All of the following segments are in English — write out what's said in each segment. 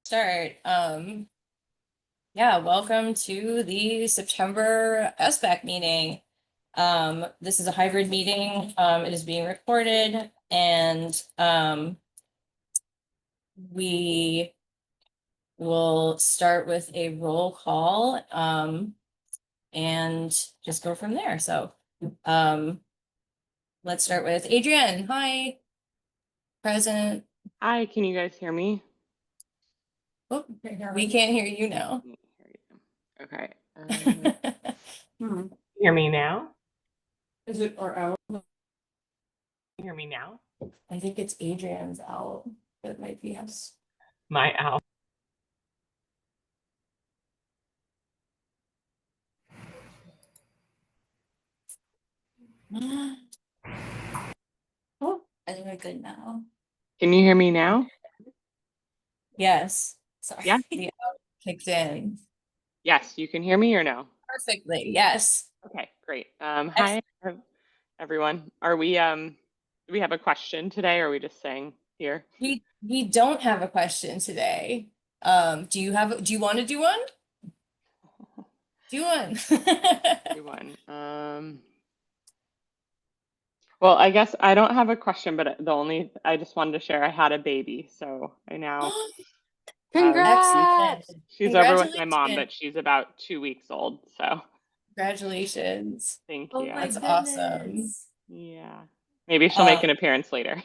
Start. Yeah, welcome to the September SBAC meeting. This is a hybrid meeting. It is being recorded and we will start with a roll call and just go from there. So let's start with Adrienne. Hi. Present. Hi, can you guys hear me? Oh, we can't hear you now. Okay. Hear me now? Is it or out? Hear me now? I think it's Adrienne's out. It might be us. My out. Oh, I think we're good now. Can you hear me now? Yes. Sorry. Yeah. The out kicked in. Yes, you can hear me or no? Perfectly. Yes. Okay, great. Hi, everyone. Are we do we have a question today, or are we just saying here? We don't have a question today. Do you want to do one? Do one. Do one. Well, I guess I don't have a question, but I just wanted to share I had a baby, so I now Congrats. she's over with my mom, but she's about 2 weeks old, so congratulations. thank Oh you. my That's goodness. awesome. Yeah. Maybe she'll make an appearance later.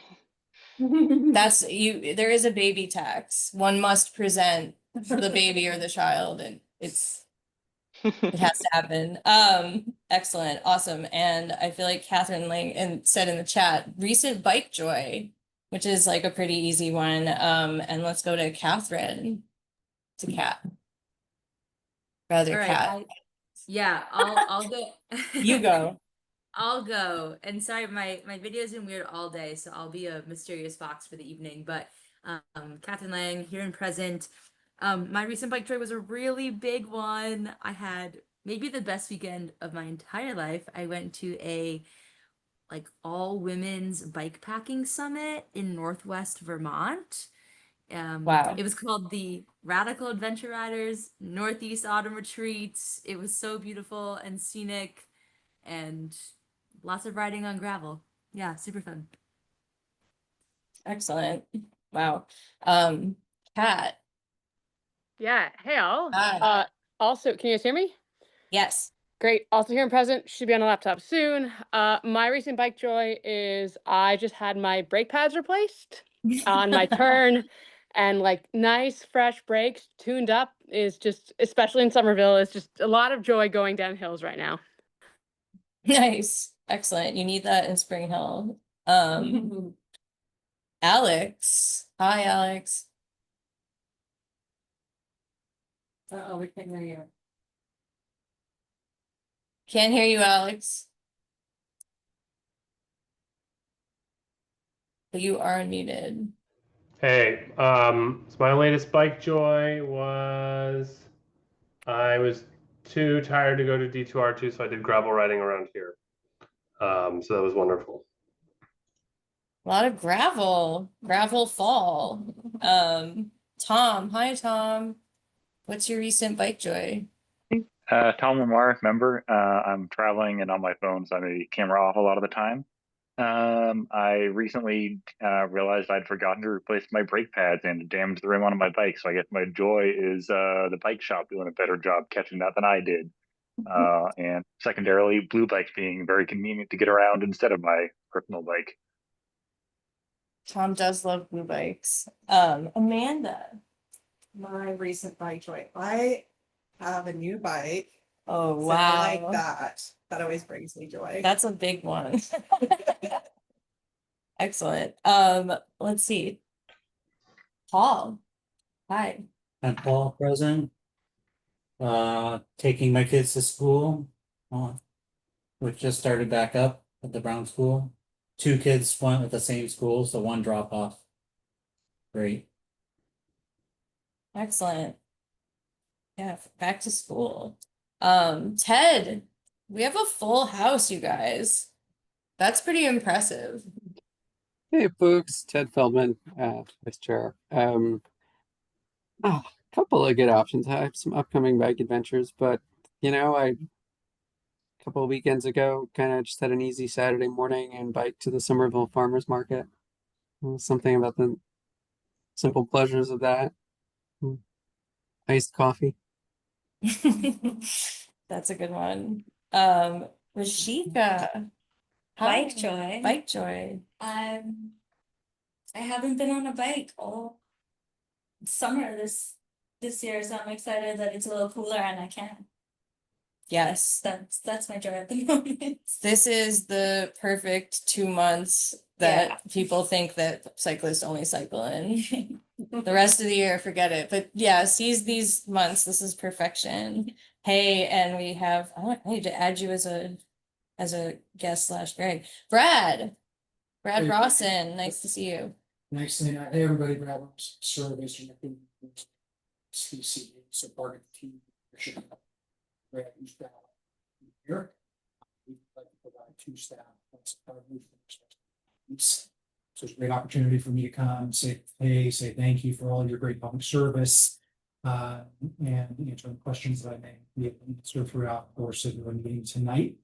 That's you. There is a baby tax. One must present for the baby or the child, and it has to happen. Excellent, awesome. And I feel like Catherine Lang said in the chat, recent bike joy, which is like a pretty easy one. And let's go to Catherine. To Cat. Rather All Cat. right, yeah, I'll go. You go. I'll go. And sorry, my video's been weird all day, so I'll be a mysterious fox for the evening. But Catherine Lang here and present. My recent bike joy was a really big one. I had maybe the best weekend of my entire life. I went to a like all women's bike packing summit in Northwest Vermont. Wow. It was called the Radical Adventure Riders Northeast Autumn Retreats. It was so beautiful and scenic and lots of riding on gravel. Yeah, super fun. Excellent. Wow. Cat. Yeah. Hey, all. Hi. Also, can you guys hear me? Yes. Great. Also here in present, should be on the laptop soon. My recent bike joy is I just had my brake pads replaced on my turn, and like nice fresh brakes tuned up is just, especially in Somerville, is just a lot of joy going down hills right now. Nice. Excellent. You need that in Spring Hill. Alex. Hi, Alex. Uh-oh, we can't hear you. Can't hear you, Alex. But you are muted. Hey, so my latest bike joy was I was too tired to go to D2R2, so I did gravel riding around here. So that was wonderful. A lot of gravel fall. Tom. Hi, Tom. What's your recent bike joy? Tom Lamar, member. I'm traveling and on my phone, so I'm a camera off a lot of the time. I recently realized I'd forgotten to replace my brake pads and damaged the rim on my bike. So I guess my joy is the bike shop doing a better job catching that than I did. And secondarily, blue bikes being very convenient to get around instead of my personal bike. Tom does love blue bikes. Amanda. My recent bike joy. I have a new bike. Oh, So wow. I like that. That always brings me joy. That's a big one. Excellent. Let's see. Paul. Hi. I'm Paul, present. Taking my kids to school, which just started back up at the Brown School. 2 kids went at the same school, so 1 drop off. Great. Excellent. Yeah, back to school. Ted, we have a full house, you guys. That's pretty impressive. Hey folks, Ted Feldman, Vice Chair. A couple of good options. I have some upcoming bike adventures, but a couple of weekends ago, kind of just had an easy Saturday morning and biked to the Somerville Farmers Market. Something about the simple pleasures of that. Mm, Iced coffee. That's a good one. Rashika. Bike Hi. joy. Bike joy. I haven't been on a bike all summer this year, so I'm excited that it's a little cooler and I can. Yes. That's my joy at the moment. This is the perfect 2 months that people think that cyclists only cycle in. The rest of the year, forget it. But yeah, seize these months. This is perfection. Hey, and we have, I need to add you as a guest slash Greg. Brad Hey. Rawson, nice to see you. Nice to hey everybody, Brad Williams, service CC, so part of the team. Brad, who's down here. We'd like to provide 2 staff. So it's a great opportunity for me to come, say hey, say thank you for all your great public service. And answer questions that I may be able to answer throughout the course of the meeting tonight.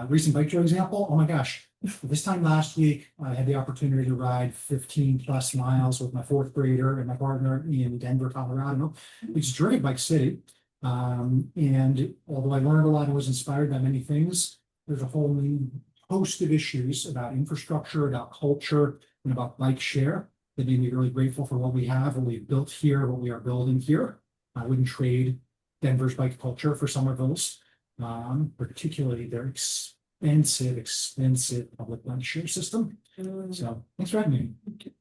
Recent bike trail example, oh my gosh, this time last week, I had the opportunity to ride 15+ miles with my 4th grader and my partner in Denver, Colorado, which is terrific bike city. And although I learned a lot and was inspired by many things, there's a whole new host of issues about infrastructure, about culture, and about bike share that made me really grateful for what we have, what we've built here, what we are building here. I wouldn't trade Denver's bike culture for Somerville's. Particularly their expensive public bike share system. So thanks for having me.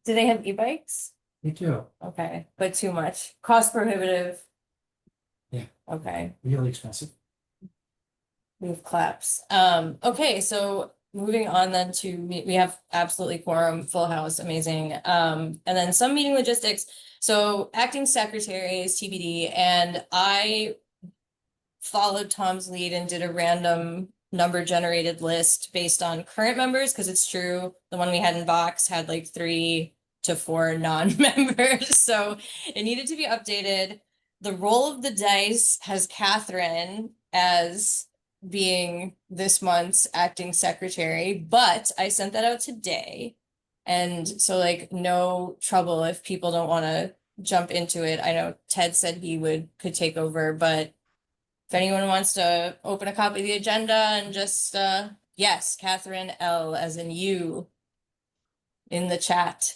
Do they have e-bikes? They do. Okay, but too much. Cost prohibitive. Yeah. Okay. Really expensive. We have claps. Okay, so moving on then to we have absolutely quorum, full house, amazing. And then some meeting logistics. So acting secretary is TBD, and I followed Tom's lead and did a random number generated list based on current members, because it's true, the one we had in box had like 3 to 4 non-members, so it needed to be updated. The roll of the dice has Catherine as being this month's acting secretary, but I sent that out today. And so like no trouble if people don't want to jump into it. I know Ted said he could take over, but if anyone wants to open a copy of the agenda and just, yes, Catherine L as in you in the chat.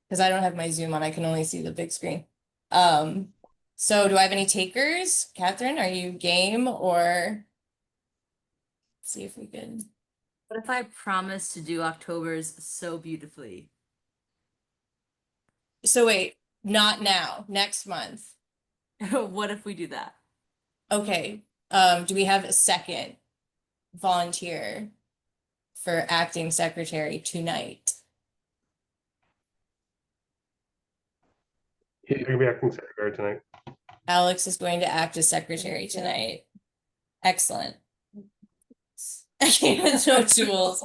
Because I don't have my Zoom on, I can only see the big screen. So do I have any takers? Catherine, are you game or? Let's see if we can. What if I promise to do October's so beautifully? So wait, not now, next month. What if we do that? Okay, do we have a second volunteer for acting secretary tonight? You're gonna be acting secretary tonight. Alex is going to act as secretary tonight. Excellent. I came with no tools.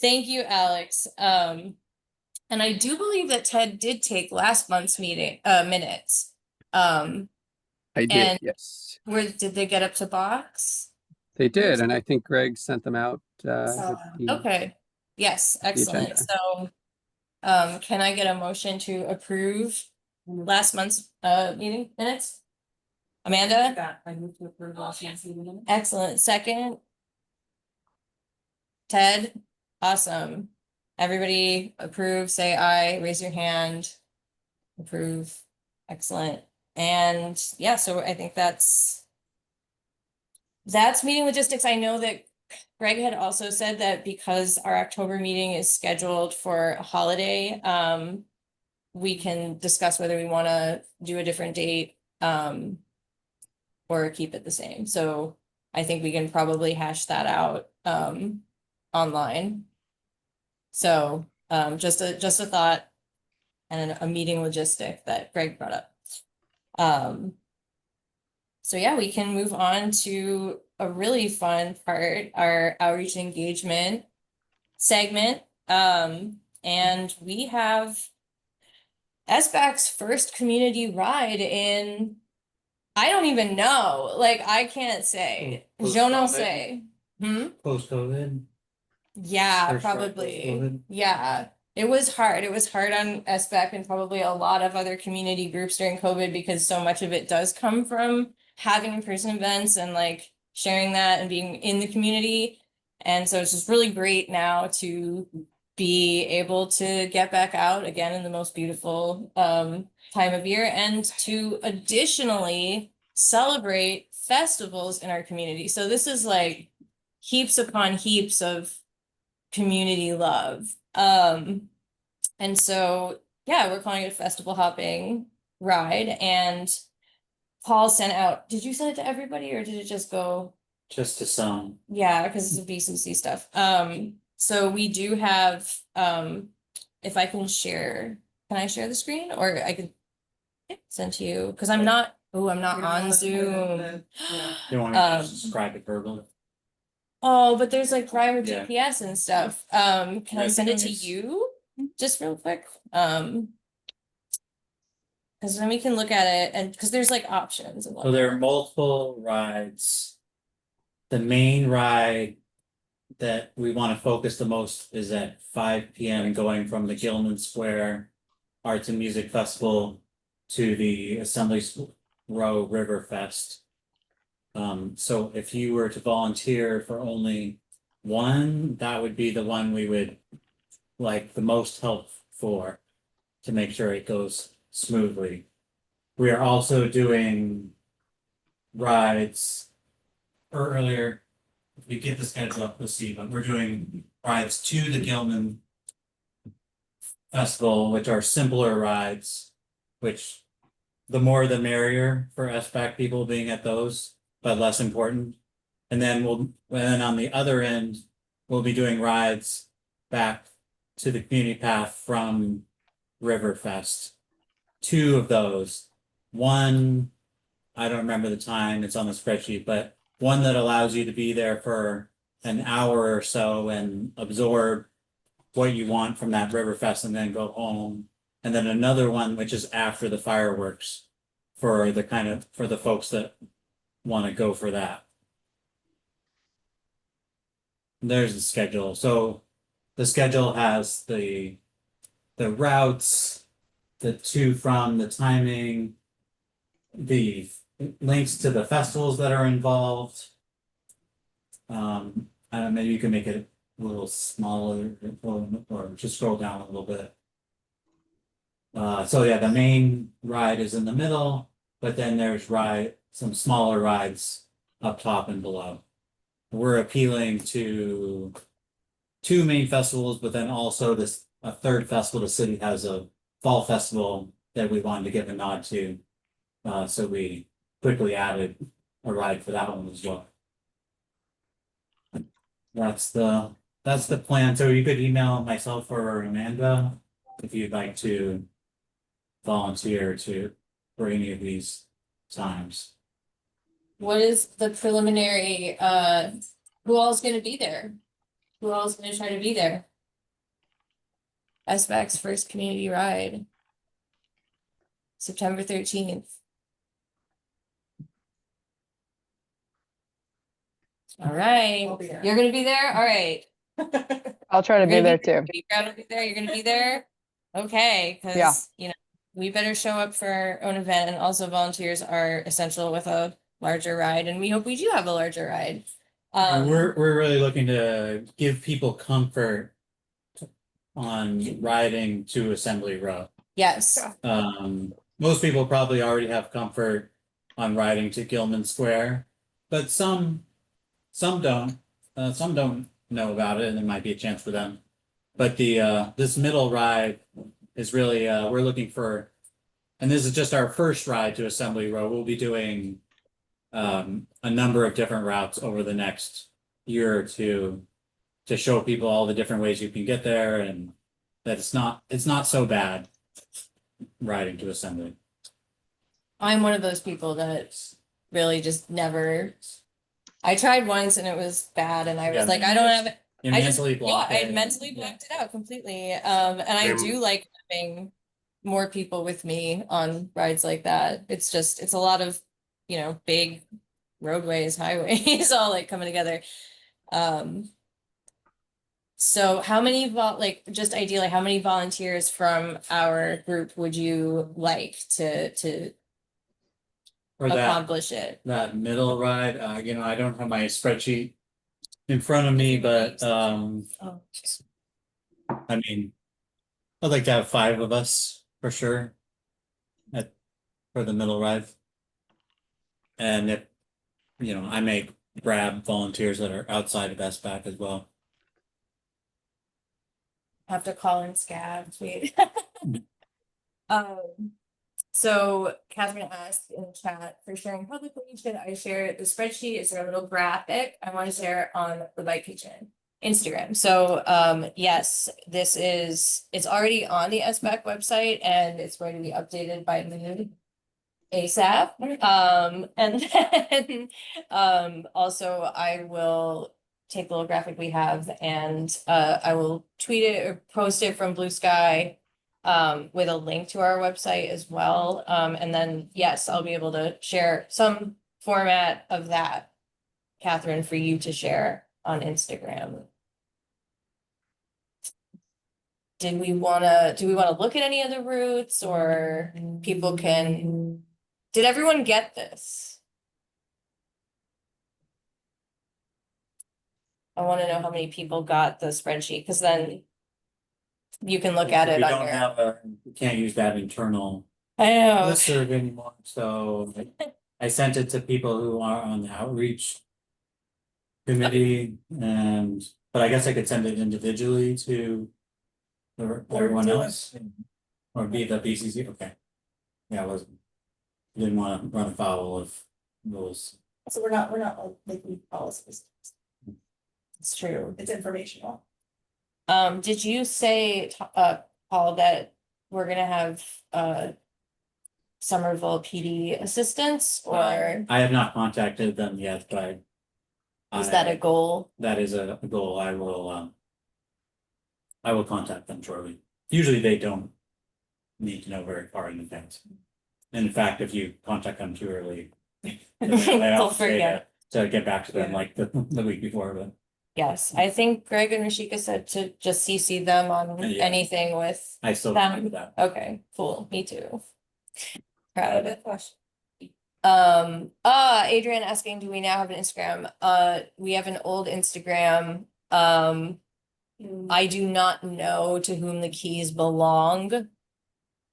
Thank you, Alex. And I do believe that Ted did take last month's meeting minutes. I did, and yes. did they get up to box? They did, and I think Greg sent them out. Okay. Yes, excellent. agenda. So can I get a motion to approve last month's meeting minutes? Amanda? I move to approve last month's meeting. Excellent. Second? Ted? Awesome. Everybody approve, say aye, raise your hand. Approve. Excellent. And yeah, so I think that's meeting logistics. I know that Greg had also said that because our October meeting is scheduled for a holiday, we can discuss whether we want to do a different date or keep it the same. So I think we can probably hash that out online. So just a thought and a meeting logistic that Greg brought up. So yeah, we can move on to a really fun part, our outreach engagement segment. And we have SBAC's first community ride in, I don't even know, like, I can't say. Post- Je n'en post-COVID? sais. Hmm? Post-COVID. Yeah, First ride probably. post-COVID? Yeah. It was hard. It was hard on SBAC and probably a lot of other community groups during COVID because so much of it does come from having in-person events and like sharing that and being in the community. And so it's just really great now to be able to get back out again in the most beautiful time of year and to additionally celebrate festivals in our community. So this is like heaps upon heaps of community love. And so, yeah, we're calling it a festival hopping ride. And Paul sent out, did you send it to everybody or did it just go? Just to some. Yeah, because it's a BCC stuff. So we do have, if I can share, can I share the screen or I could send to you? Because I'm not, I'm not on Zoom. You want me to just describe it verbally? Oh, but there's like private Yeah. GPS and stuff. Can I send it to you just real quick? Because then we can look at it and because there's like options and So there are multiple rides. The main ride that we want to focus the most is at 5 p.m. going from the Gilman Square Arts and Music Festival to the Assembly Row River Fest. So if you were to volunteer for only one, that would be the one we would like the most help for to make sure it goes smoothly. We are also doing rides earlier. If you get the schedule up, you'll see, but we're doing rides to the Gilman Festival, which are simpler rides, which the more the merrier for SBAC people being at those, but less important. And then on the other end, we'll be doing rides back to the community path from Riverfest. 2 of those. One, I don't remember the time, it's on the spreadsheet, but one that allows you to be there for an hour or so and absorb what you want from that Riverfest and then go home. And then another one, which is after the fireworks for the folks that want to go for that. There's the schedule. So the schedule has the routes, the to from, the timing, the links to the festivals that are involved. Maybe you can make it a little smaller or just scroll down a little bit. So yeah, the main ride is in the middle, but then there's some smaller rides up top and below. We're appealing to 2 main festivals, but then also a third festival. The city has a fall festival that we wanted to give a nod to. So we quickly added a ride for that one as well. That's the plan. So you could email myself or Amanda if you'd like to volunteer for any of these times. What is the preliminary, who all is gonna be there? Who all is gonna try to be there? SBAC's first community ride. September 13th. All right, I'll be there. you're gonna be there? All right. I'll try to be You're there gonna too. You're gonna be there, you're gonna be there? Okay, Yeah. because, you know, we better show up for our own event and also volunteers are essential with a larger ride and we hope we do have a larger ride. We're really looking to give people comfort on riding to Assembly Row. Yes, Most people probably already have comfort on riding to Gilman Square, but some don't. Some don't know about it, and there might be a chance for them. But this middle ride is really we're looking for, and this is just our first ride to Assembly Row. We'll be doing a number of different routes over the next year or two to show people all the different ways you can get there, and that it's not so bad riding to Assembly. I'm one of those people that really just never. I tried once and it was bad, and I was Yeah. like, I don't have You I just, mentally block yeah, I it. mentally blocked it out completely. And I Same. do like having more people with me on rides like that. It's just, it's a lot of, you know, big roadways, highways, all like coming together. So how many like just ideally, how many volunteers from our group would you like to For that, accomplish it? that middle ride, you know, I don't have my spreadsheet in front of me, but, Oh, I mean, I'd like to have 5 of us for sure. For the middle ride. And if, you know, I may grab volunteers that are outside of SBAC as well. have to call in scabs. Wait. So Catherine asked in the chat for sharing publicly, should I share the spreadsheet? Is there a little graphic? I want to share it on the Bike Kitchen Instagram. So yes, it's already on the SBAC website and it's going to be updated by noon ASAP. And then also I will take the little graphic we have and I will tweet it or post it from Blue Sky with a link to our website as well. And then yes, I'll be able to share some format of that, Catherine, for you to share on Instagram. Do we wanna look at any of the routes, or people can, did everyone get this? I want to know how many people got the spreadsheet, because then you can look at We it on don't your. have we can't use that internal I know. listserv anymore, so I sent it to people who are on the outreach committee, but I guess I could send it individually to everyone else, or be the BCC, okay. Yeah, I wasn't, didn't want to run afoul of rules. So we're not like making policies. It's true. It's informational. Did you say, Paul, that we're gonna have Somerville PD assistants, or I have not contacted them yet, but is that a goal? that is a goal. I will contact them shortly. Usually they don't need to know very far in advance. In fact, if you contact them too early, I They'll often say forget. to get back to them Yeah. like the week before, but Yes, I think Greg and Rashika said to just CC them on Yeah. anything with I still them. remember that. Okay, cool, me too. Proud of it. Question. Adrian asking, do we now have an Instagram? We have an old Instagram. I do not know to whom the keys belong.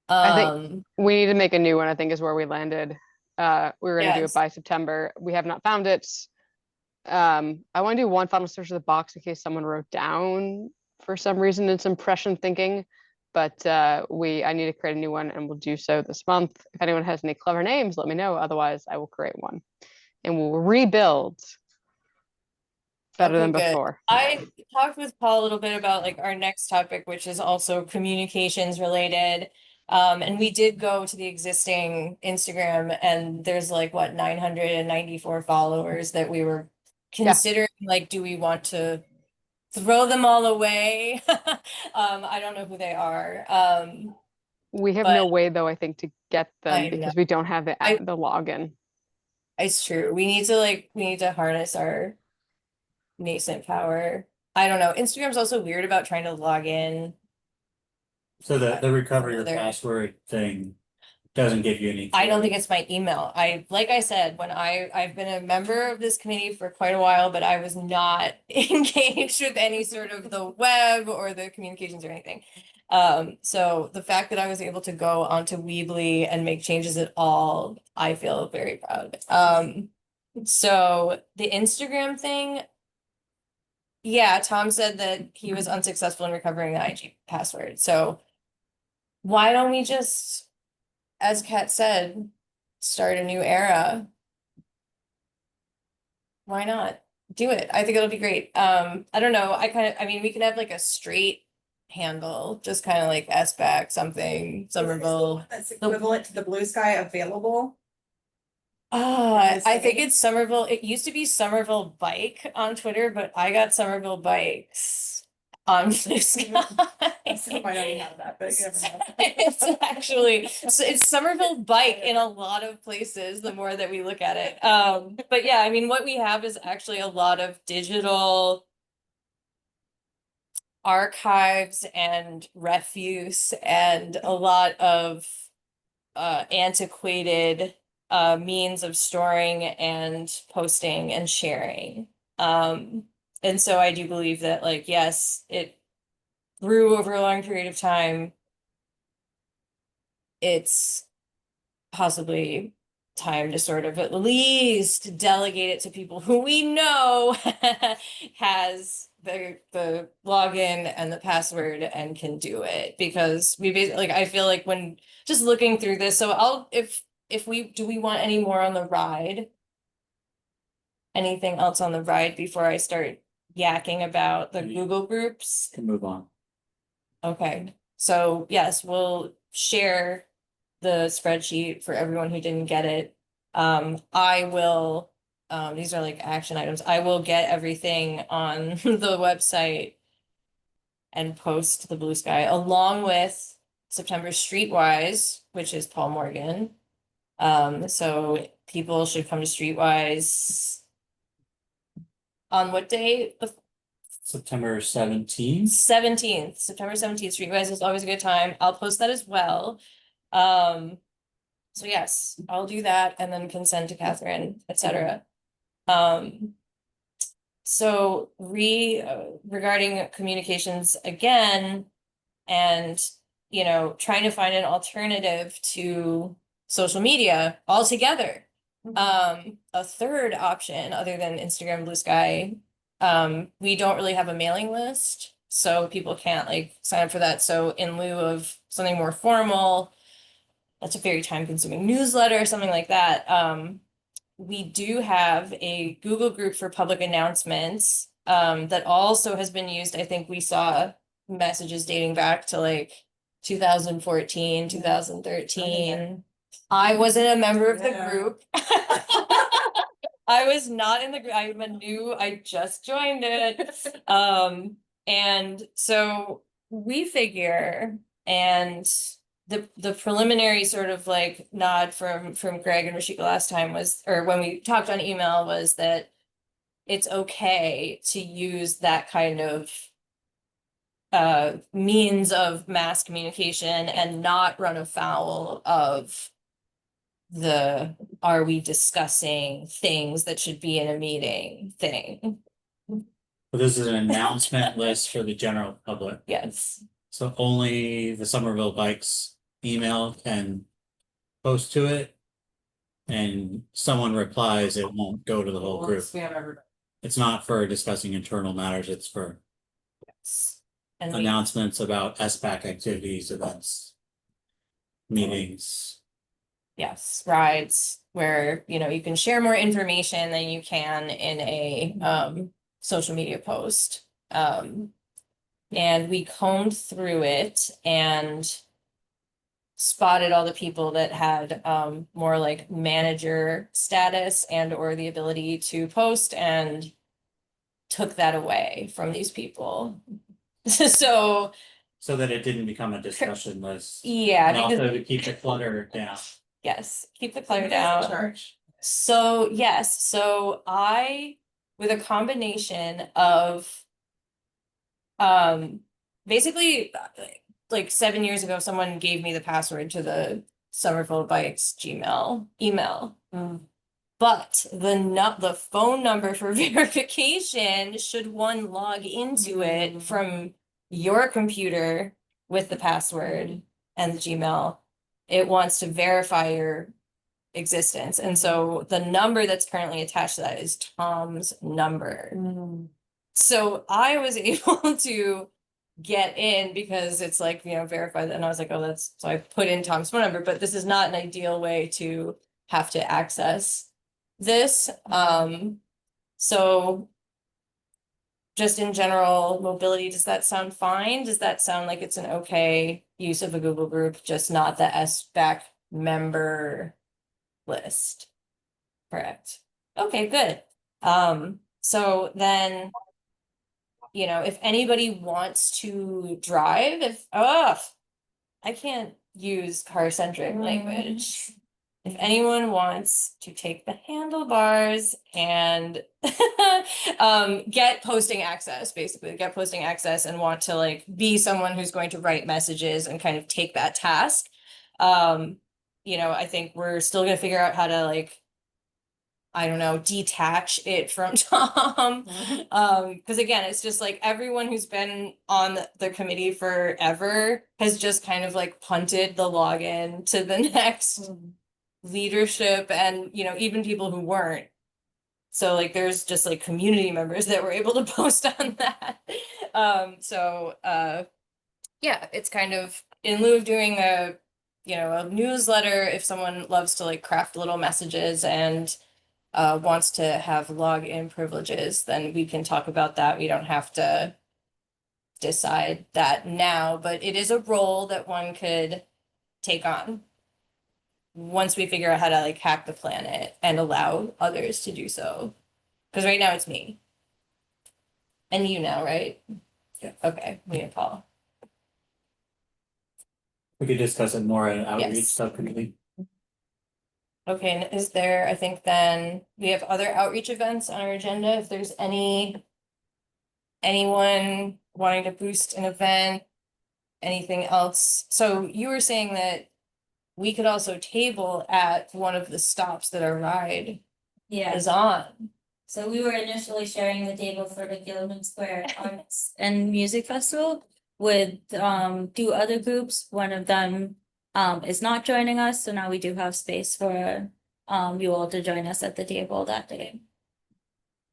I think we need to make a new one, I think is where we landed. We were gonna do Yes. it by September. We have not found it. I want to do one final search of the box in case someone wrote down for some reason it's impression thinking. But I need to create a new one and we'll do so this month. If anyone has any clever names, let me know. Otherwise, I will create one and we'll rebuild better than good. before. I talked with Paul a little bit about like our next topic, which is also communications related. And we did go to the existing Instagram and there's like what 994 followers that we were considering, like, do we want to throw them all away? I don't know who they are. We have but no way though, I think, to get I them because know. we don't have the login. It's true. We need to harness our nascent power. I don't know. Instagram's also weird about trying to log in. So the recovery your There- password thing doesn't give you any. I don't think it's my email. Like I said, when I've been a member of this committee for quite a while, but I was not engaged with any sort of the web or the communications or anything. So the fact that I was able to go onto Weebly and make changes at all, I feel very proud. So the Instagram thing, yeah, Tom said that he was unsuccessful in recovering the IG password. So why don't we just, as Kat said, start a new era? Why not? Do it. I think it'll be great. I don't know. I mean, we can have like a straight handle, just kind of like SBAC something, Somerville. That's equivalent to the Blue Sky available. I think it's Somerville. It used to be Somerville Bike on Twitter, but I got Somerville Bikes on Blue Sky. It might not be that big. It's actually, it's Somerville Bike in a lot of places, the more that we look at it. But yeah, I mean, what we have is actually a lot of digital archives and refuse and a lot of antiquated means of storing and posting and sharing. And so I do believe that, like, yes, it grew over a long period of time. It's possibly time to sort of at least delegate it to people who we know has the login and the password and can do it, because we basically, like, I feel like when just looking through this, so I'll, if we, do we want any more on the ride? Anything else on the ride before I start yakking about the Google groups? Can move on. Okay, so yes, we'll share the spreadsheet for everyone who didn't get it. I will, these are like action items. I will get everything on the website and post the Blue Sky along with September Streetwise, which is Paul Morgan. So people should come to Streetwise on what day? The September 17th. 17th, September 17th. Streetwise is always a good time. I'll post that as well. So yes, I'll do that and then can send to Catherine, etc. So regarding communications again, and you know, trying to find an alternative to social media altogether. A third option other than Instagram, Blue Sky, we don't really have a mailing list, so people can't like sign up for that. So in lieu of something more formal, that's a very time-consuming newsletter or something like that. We do have a Google group for public announcements that also has been used. I think we saw messages dating back to like 2014, 2013. I wasn't a member of the group. I was not in the group. I'm a new, I just joined it. And so we figure, and the preliminary sort of like nod from Greg and Rashika last time was, or when we talked on email, was that it's okay to use that kind of means of mass communication and not run afoul of the are we discussing things that should be in a meeting thing. But this is an announcement list for the general public. Yes. So only the Somerville Bikes email can post to it. And someone replies, it won't go to the whole group. Spam everybody. It's not for discussing internal matters, it's for And announcements about SBAC activities, events, meetings. yes, rides where, you know, you can share more information than you can in a social media post. And we combed through it and spotted all the people that had more like manager status and or the ability to post, and took that away from these people. So that it didn't become a discussion list. yeah, And because also to keep the clutter down. yes, keep the clutter down. So yes, so I, with a combination of basically like 7 years ago, someone gave me the password to the Somerville Bikes Gmail email. But the phone number for verification, should one log into it from your computer with the password and the Gmail, it wants to verify your existence. And so the number that's currently attached to that is Tom's number. So I was able to get in because it's like, you know, verified, and I was like, oh, that's, so I put in Tom's phone number, but this is not an ideal way to have to access this. So just in general mobility, does that sound fine? Does that sound like it's an okay use of a Google group, just not the SBAC member list? Correct. Okay, good. So then, you know, if anybody wants to drive, I can't use car-centric language. If anyone wants to take the handlebars and get posting access, basically get posting access and want to like be someone who's going to write messages and kind of take that task. You know, I think we're still gonna figure out how to like, I don't know, detach it from Tom. Because again, it's just like everyone who's been on the committee forever has just kind of like punted the login to the next leadership, and you know, even people who weren't. So like there's just like community members that were able to post on that. Yeah, it's kind of in lieu of doing a, you know, a newsletter, if someone loves to like craft little messages and wants to have login privileges, then we can talk about that. We don't have to decide that now, but it is a role that one could take on once we figure out how to like hack the planet and allow others to do so. Because right now it's me. And you now, right? Yeah. Okay, me and Paul. We could discuss it more in outreach Yes. subcommittee. Okay, and is there, I think then we have other outreach events on our agenda. If there's anyone wanting to boost an event, anything else? So you were saying that we could also table at one of the stops that our ride Yeah, is on. so we were initially sharing the table for the Gilman Square Arts and Music Festival with two other groups. One of them is not joining us, so now we do have space for you all to join us at the table that day.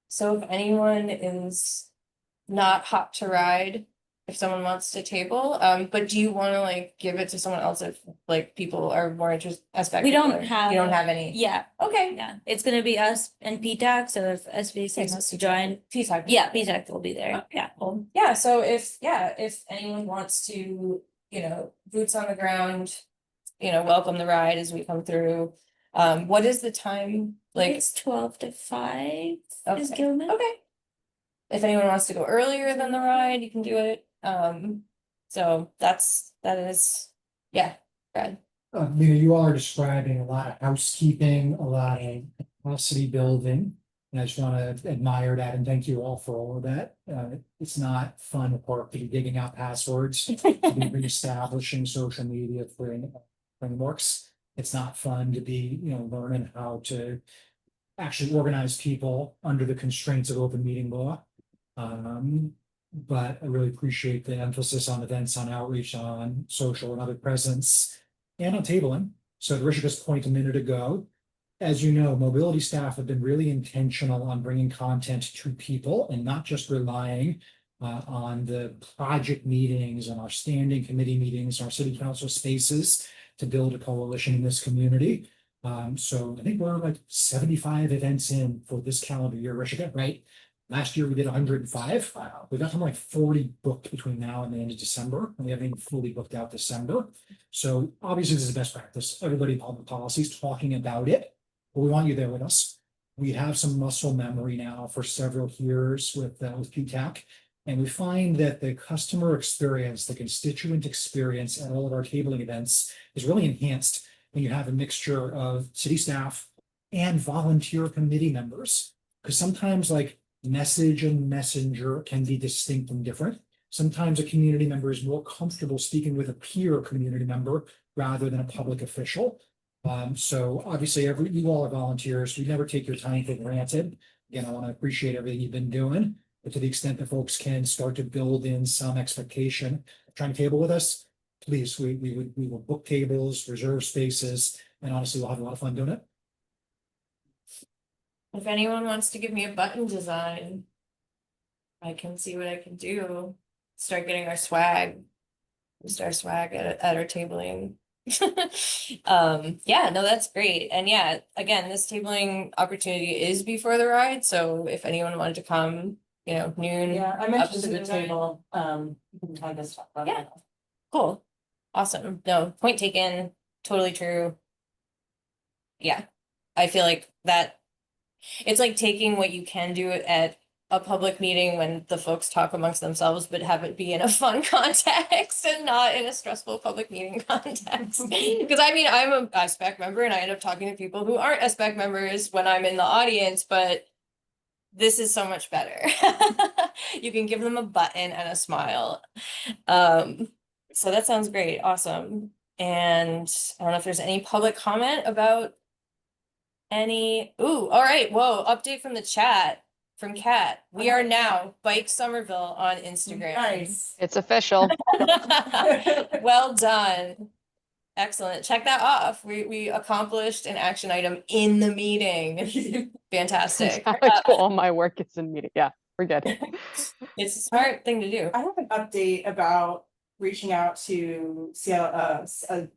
So if anyone is not hot to ride, if someone wants to table, but do you want to like give it to someone else if like people are more interested? We don't have. You don't have any? Yeah, Okay. yeah, it's gonna be us and PTAC, so if SVC wants to join, PTAC. yeah, PTAC will be there, yeah. Cool. Yeah, so if anyone wants to, you know, boots on the ground, you know, welcome the ride as we come through. What is the time? Like It's 12 to 5 is Okay. Gilman. Okay. If anyone wants to go earlier than the ride, you can do it. So that is, yeah, Brad. You all are describing a lot of housekeeping, a lot of capacity building. And I just want to admire that and thank you all for all of that. It's not fun work to be digging out passwords, to be reestablishing social media frameworks. It's not fun to be, learning how to actually organize people under the constraints of open meeting law. But I really appreciate the emphasis on events, on outreach, on social and other presence, and on tabling. So to Rishika's point a minute ago, as you know, mobility staff have been really intentional on bringing content to people and not just relying on the project meetings and our standing committee meetings, our city council spaces to build a coalition in this community. So I think we're like 75 events in for this calendar year, Rishika, right? Last year we did 105. We've got something like 40 booked between now and the end of December, and we haven't even fully booked out December. So obviously this is best practice. Everybody in public policy is talking about it, but we want you there with us. We have some muscle memory now for several years with PTAC, and we find that the customer experience, the constituent experience at all of our tabling events is really enhanced when you have a mixture of city staff and volunteer committee members. Because sometimes like message and messenger can be distinct and different. Sometimes a community member is more comfortable speaking with a peer community member rather than a public official. So obviously you all are volunteers. We never take your time for granted. Again, I want to appreciate everything you've been doing, but to the extent that folks can start to build in some expectation of trying to table with us, please, we will book tables, reserve spaces, and honestly, we'll have a lot of fun doing it. If anyone wants to give me a button design, I can see what I can do. Start getting our swag. Just our swag at our tabling. Yeah, no, that's great. And yeah, again, this tabling opportunity is before the ride. So if anyone wanted to come, noon. Yeah, I'm up interested to in the the table. table. You can tag us. Yeah. Cool. Awesome. No, point taken. Totally true. Yeah. I feel like that It's like taking what you can do at a public meeting when the folks talk amongst themselves, but have it be in a fun context and not in a stressful public meeting context. Because I mean, I'm a spec member and I end up talking to people who aren't spec members when I'm in the audience, but this is so much better. You can give them a button and a smile. So that sounds great. Awesome. And I don't know if there's any public comment about any, ooh, all right, whoa, update from the chat from Kat. We are now Bike Somerville on Instagram. Nice. It's official. Well done. Excellent. Check that off. We accomplished an action item in the meeting. Fantastic. I like to all my work is in meeting. Yeah, we're good. It's a smart thing to do. I have an update about reaching out to Seattle,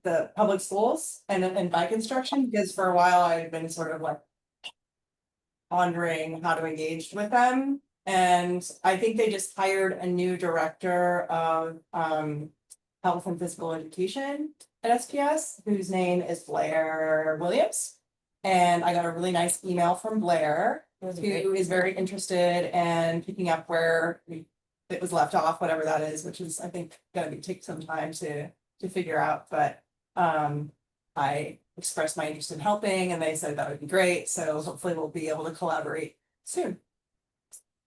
the public schools and bike instruction, because for a while I've been sort of like pondering how to engage with them. And I think they just hired a new director of health and physical education at SPS, whose name is Blair Williams. And I got a really nice email from Blair, who is very interested in picking up where it was left off, whatever that is, which is, I think, gonna take some time to figure out, but I expressed my interest in helping and they said that would be great, so hopefully we'll be able to collaborate soon.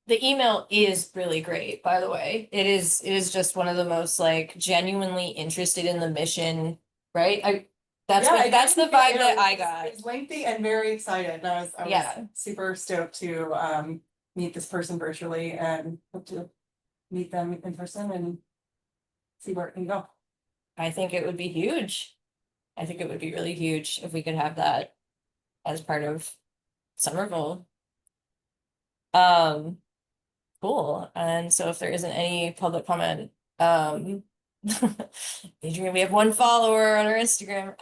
The email is really great, by the way. It is just one of the most like genuinely interested in the mission, right? That's the vibe that I got. It's lengthy and very excited. And I was Yeah. super stoked to meet this person virtually and hope to meet them in person and see where it can go. I think it would be huge. I think it would be really huge if we could have that as part of Somerville. Cool. And so if there isn't any public comment, Adrian, we have one follower on our Instagram.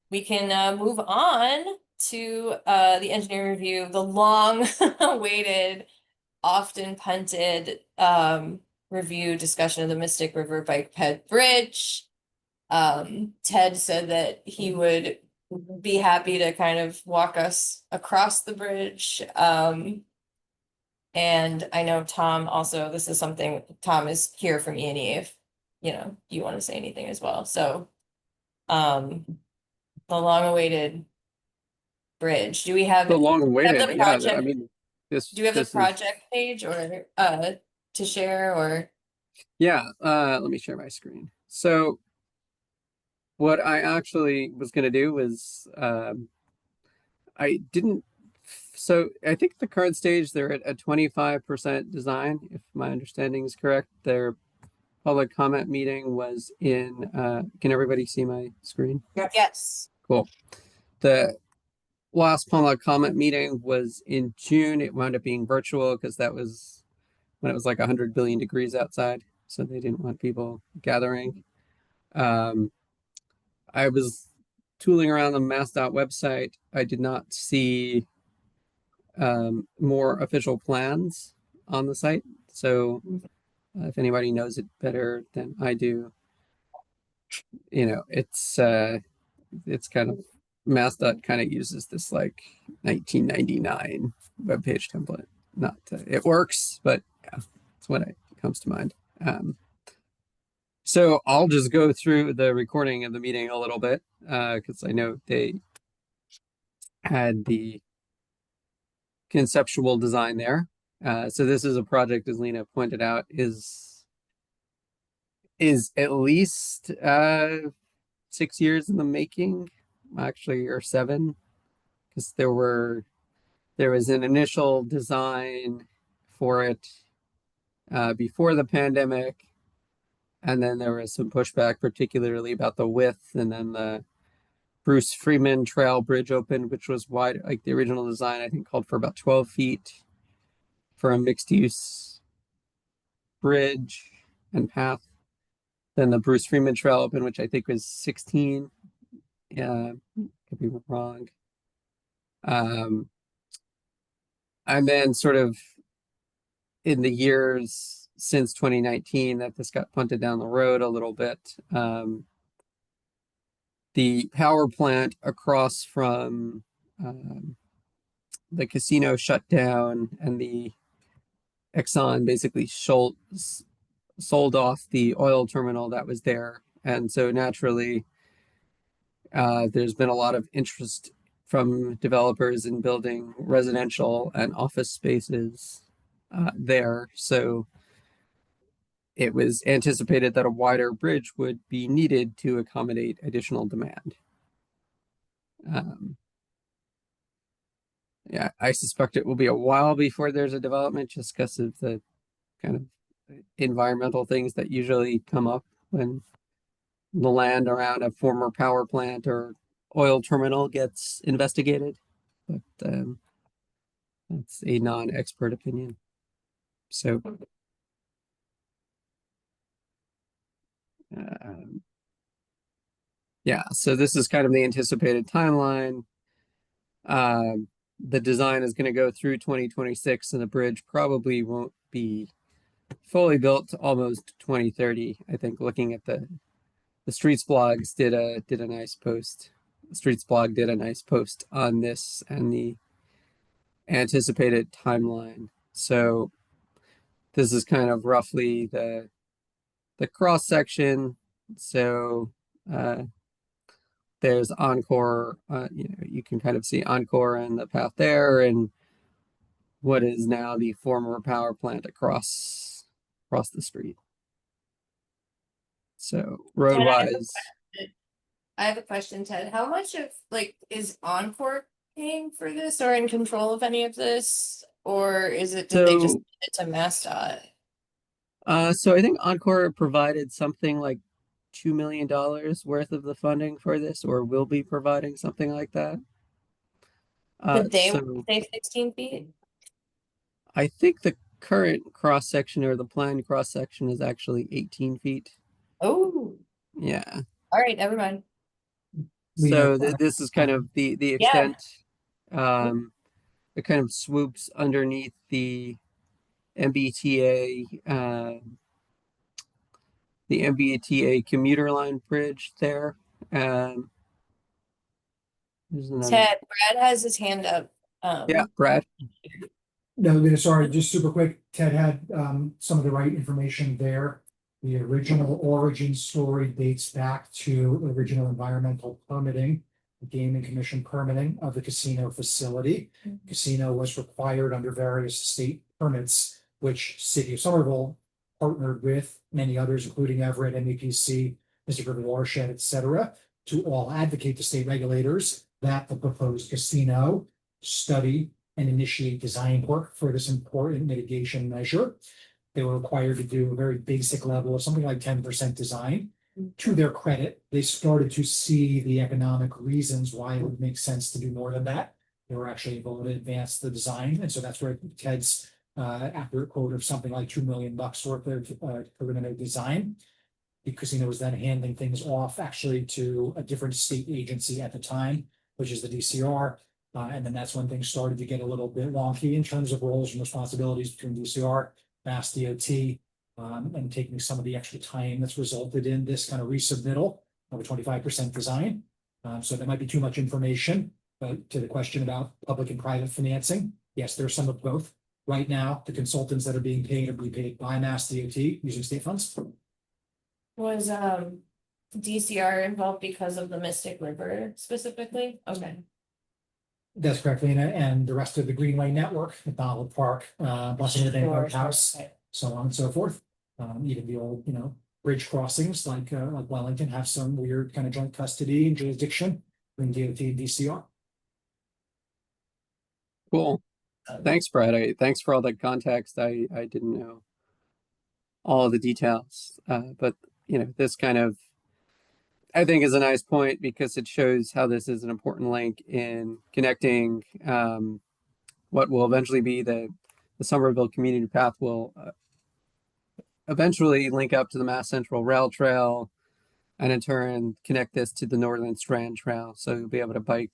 We can move on to the engineering review, the long awaited, often punted review discussion of the Mystic River Bike Ped Bridge. Ted said that he would be happy to kind of walk us across the bridge. And I know Tom also, this is something, Tom is here from E&E if, you know, you want to say anything as well. So, the long-awaited bridge, do we have? The long-awaited, the yeah, project- I mean, this. Do we have the this is- project page or, to share or? Yeah, let me share my screen. So what I actually was gonna do was, I didn't, so I think the current stage, they're at a 25% design, if my understanding is correct. Their public comment meeting was in, can everybody see my screen? Yes. Cool. The last public comment meeting was in June. It wound up being virtual because that was when it was like 100 billion degrees outside. So they didn't want people gathering. I was tooling around the MassDOT website. I did not see more official plans on the site. So if anybody knows it better than I do, you know, it's kind of, MassDOT kind of uses this like 1999 webpage template. Not it works, but yeah, that's what it comes to mind. So I'll just go through the recording of the meeting a little bit because I know they had the conceptual design there. So this is a project, as Lena pointed out, is at least 6 years in the making, actually, or 7, because there was an initial design for it before the pandemic, and then there was some pushback, particularly about the width, and then the Bruce Freeman Trail Bridge opened, which was wide. Like the original design, I think, called for about 12 feet for a mixed-use bridge and path. Then the Bruce Freeman Trail opened, which I think was 16. Yeah, could be wrong. And then sort of in the years since 2019 that this got punted down the road a little bit. The power plant across from the casino shut down and the Exxon basically sold off the oil terminal that was there. And so naturally, there's been a lot of interest from developers in building residential and office spaces there. So it was anticipated that a wider bridge would be needed to accommodate additional demand. Yeah, I suspect it will be a while before there's a development just because of the kind of environmental things that usually come up when the land around a former power plant or oil terminal gets investigated. But that's a non-expert opinion. So yeah, so this is kind of the anticipated timeline. The design is going to go through 2026 and the bridge probably won't be fully built to almost 2030. I think looking at the Streets blogs did a nice post. The Streets blog did a nice post on this and the anticipated timeline. So this is kind of roughly the cross section. So there's Encore. You can kind of see Encore and the path there, and what is now the former power plant across the street. So road wise, I have a question, Ted. How much of is Encore paying for this or in control of any of this? Or did they just give it to MassDOT? So I think Encore provided something like $2 million worth of the funding for this, or will be providing something like that. Did they say 16 feet? I think the current cross section or the planned cross section is actually 18 feet. Oh, yeah. All right, never mind. So this is kind of the extent. It kind of swoops underneath the MBTA commuter line bridge there. There's another. Ted, Brad has his hand up. Yeah, Brad. No, sorry, just super quick. Ted had some of the right information there. The original origin story dates back to original environmental permitting, the Gaming Commission permitting of the casino facility. Casino was required under various state permits, which City of Somerville partnered with many others, including Everett, MEPC, Mystic River Watershed, et cetera, to all advocate to state regulators that the proposed casino study and initiate design work for this important mitigation measure. They were required to do a very basic level of something like 10% design. To their credit, they started to see the economic reasons why it would make sense to do more than that. They were actually able to advance the design. And so that's where Ted's accurate quote of something like $2 million worth of preliminary design. The casino was then handing things off actually to a different state agency at the time, which is the DCR. And then that's when things started to get a little bit wonky in terms of roles and responsibilities between DCR, Mass DOT, and taking some of the extra time that's resulted in this kind of resubmittal of a 25% design. So that might be too much information, but to the question about public and private financing, yes, there's some of both. Right now, the consultants that are being paid by Mass DOT using state funds. Was DCR involved because of the Mystic River specifically? Okay. That's correct, Lena, and the rest of the Greenway network, McDonald Park, Blessing of the Bank House, so on and so forth. Even the old, bridge crossings like Wellington have some weird kind of joint custody and jurisdiction between DOT and DCR. Cool. Thanks, Brad. Thanks for all the context. I didn't know all the details, but this kind of I think is a nice point because it shows how this is an important link in connecting what will eventually be the Somerville community path will eventually link up to the Mass Central Rail Trail and in turn connect this to the Northern Strand Trail. So you'll be able to bike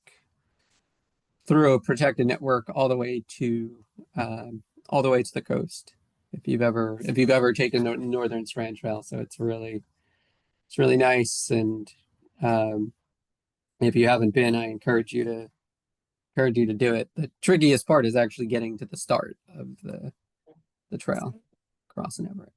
through a protected network all the way to the coast. If you've ever taken the Northern Strand Trail, so it's really nice. And if you haven't been, I encourage you encourage you to do it. The trickiest part is actually getting to the start of the trail, crossing Everett.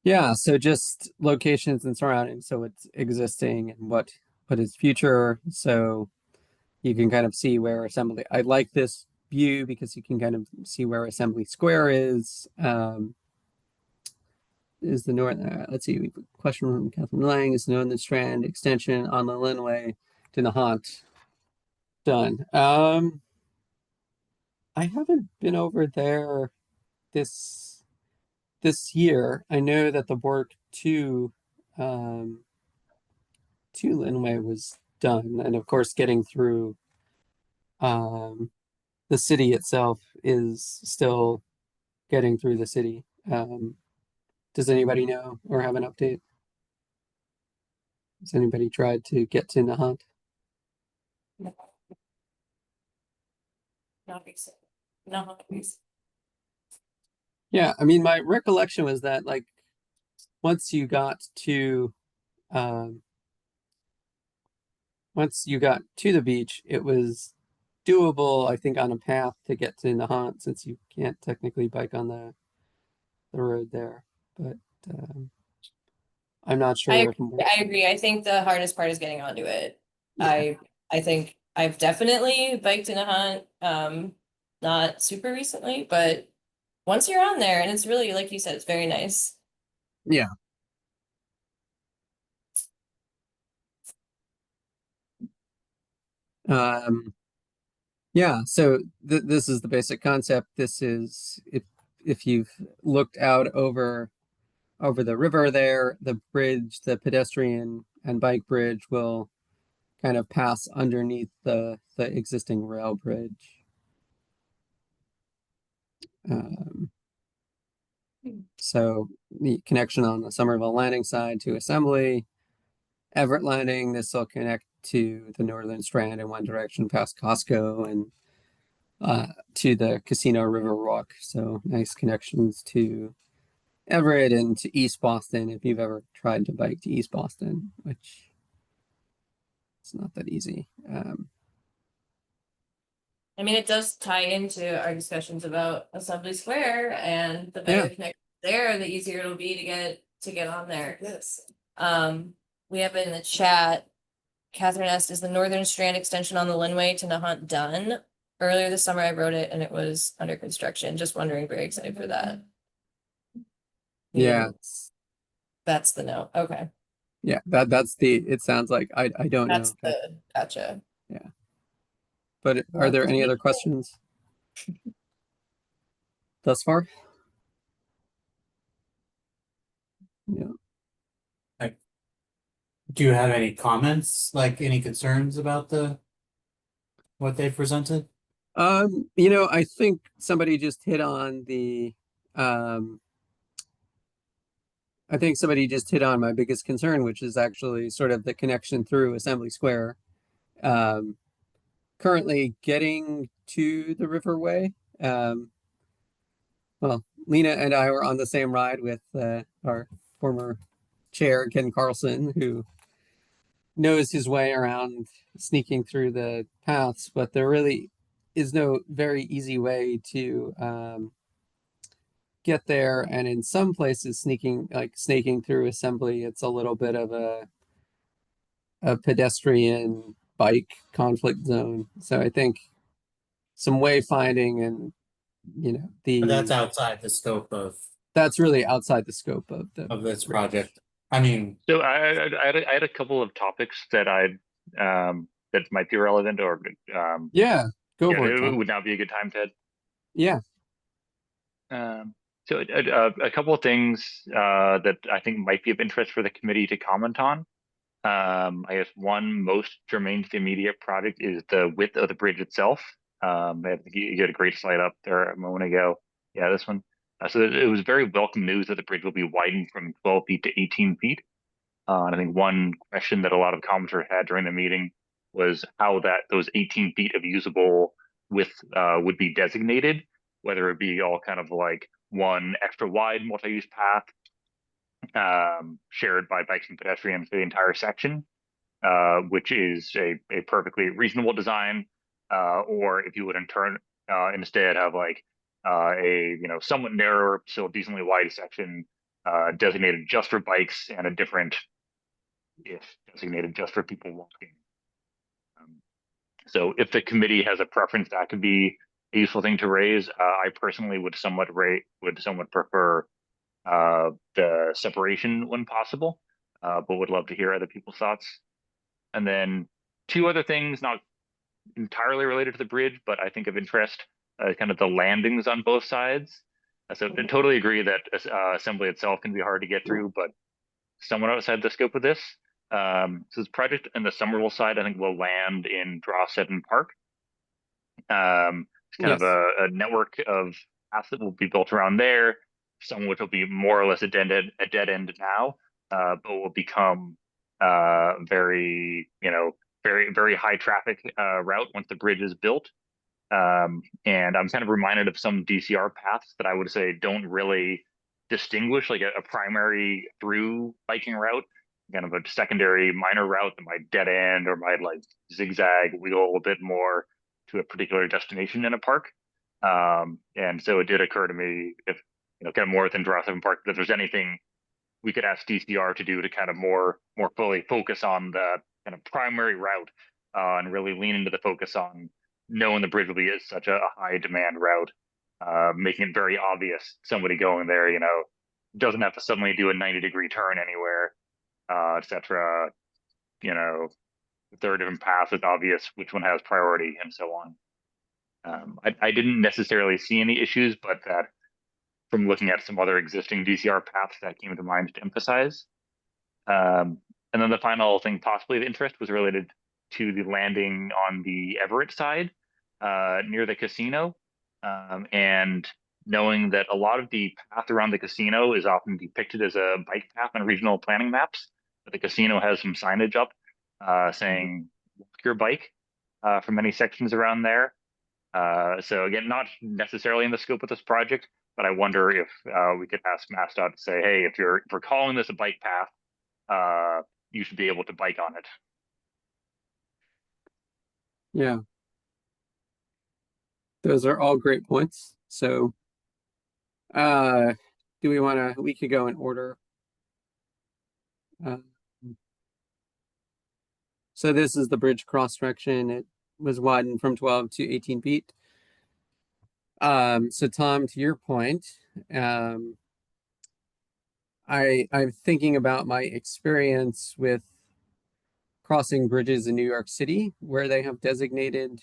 Yeah, so just locations and surroundings. So it's existing and what is future. So you can kind of see where Assembly. I like this view because you can kind of see where Assembly Square is. Is the north? Let's see. We have a question from Catherine Lang. Is the Northern Strand extension on the Linway to Nahant done? I haven't been over there this year. I know that the work to Linway was done, and of course, getting through the city itself is still getting through the city. Does anybody know or have an update? Has anybody tried to get to Nahant? Not recent. Not recent. Yeah, I mean, my recollection was that like once you got to um, the beach, it was doable, I think, on a path to get to Nahant, since you can't technically bike on the road there. But I'm not sure. I agree. I think the hardest part is getting onto it. Yeah. I think I've definitely biked in a hunt, not super recently, but once you're on there, and it's really, like you said, it's very nice. Yeah. Yeah, so this is the basic concept. This is if you've looked out over the river there, the bridge, the pedestrian and bike bridge will kind of pass underneath the existing rail bridge. So the connection on the Somerville Landing side to Assembly, Everett Landing, this will connect to the Northern Strand in one direction past Costco and to the Casino River Walk. So nice connections to Everett and to East Boston if you've ever tried to bike to East Boston, which it's not that easy. I mean, it does tie into our discussions about Assembly Square, and the better the connection there, the easier it'll be to get on there. Yes. We have in the chat, Catherine asked, is the Northern Strand extension on the Linway to Nahant done? Earlier this summer I wrote it and it was under construction. Just wondering, very excited for that. Yeah. That's the note. Okay. Yeah, that's it sounds like I don't know. That's the gotcha. Yeah. But are there any other questions thus far? Yeah. Do you have any comments, like any concerns about what they presented? I think somebody just hit on my biggest concern, which is actually sort of the connection through Assembly Square. Currently getting to the Riverway. Well, Lena and I were on the same ride with our former chair, Ken Carlson, who knows his way around sneaking through the paths, but there really is no very easy way to get there. And in some places, snaking through Assembly, it's a little bit of a pedestrian bike conflict zone. So I think some wayfinding and But that's outside the scope of that's really outside the scope of this project. I mean, So I had a couple of topics that that might be relevant, or yeah, go for it, it Tom. would now be a good time, Ted. Yeah. So a couple of things that I think might be of interest for the committee to comment on. I guess one most germane to the immediate project is the width of the bridge itself. I think you had a great slide up there a moment ago. Yeah, this one. So it was very welcome news that the bridge will be widened from 12 feet to 18 feet. And I think one question that a lot of commenters had during the meeting was how those 18 feet of usable width would be designated, whether it be all kind of like one extra wide multi-use path shared by bikes and pedestrians for the entire section, which is a perfectly reasonable design, or if you would in turn instead have like a somewhat narrower, still decently wide section designated just for bikes and a different if designated just for people walking. So if the committee has a preference, that could be a useful thing to raise. I personally would somewhat prefer the separation when possible, but would love to hear other people's thoughts. And then two other things, not entirely related to the bridge, but I think of interest, kind of the landings on both sides. So I totally agree that assembly itself can be hard to get through, but somewhat outside the scope of this. So this project in the Somerville side, I think will land in Draw 7 Park. It's kind of a network of paths that will be built around there, some of which will be more or less a dead end now, but will become very, very high traffic route once the bridge is built. And I'm kind of reminded of some DCR paths that I would say don't really distinguish like a primary through biking route, kind of a secondary minor route that might dead end or might like zigzag wheel a bit more to a particular destination in a park. And so it did occur to me if, kind of more within Draw 7 Park, if there's anything we could ask DCR to do to kind of more fully focus on the kind of primary route and really lean into the focus on knowing the bridge will be such a high demand route, making it very obvious somebody going there, doesn't have to suddenly do a 90-degree turn anywhere, etc. If there are different paths, it's obvious which one has priority and so on. I didn't necessarily see any issues, but that from looking at some other existing DCR paths that came to mind to emphasize. And then the final thing possibly of interest was related to the landing on the Everett side near the casino. And knowing that a lot of the path around the casino is often depicted as a bike path on regional planning maps, but the casino has some signage up saying walk your bike for many sections around there. So again, not necessarily in the scope of this project, but I wonder if we could ask MassDOT to say, hey, if we're calling this a bike path, you should be able to bike on it. Yeah. Those are all great points. So do we could go in order. So this is the bridge cross section. It was widened from 12 to 18 feet. So Tom, to your point, I'm thinking about my experience with crossing bridges in New York City, where they have designated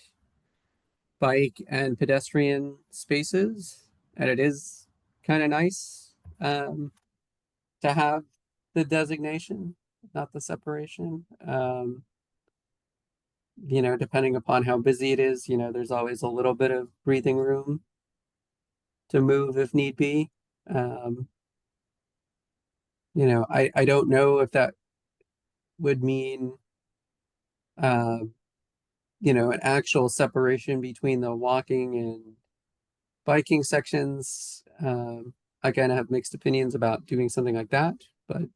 bike and pedestrian spaces, and it is kind of nice to have the designation, not the separation. Depending upon how busy it is, there's always a little bit of breathing room to move if need be. I don't know if that would mean an actual separation between the walking and biking sections. I kind of have mixed opinions about doing something like that, but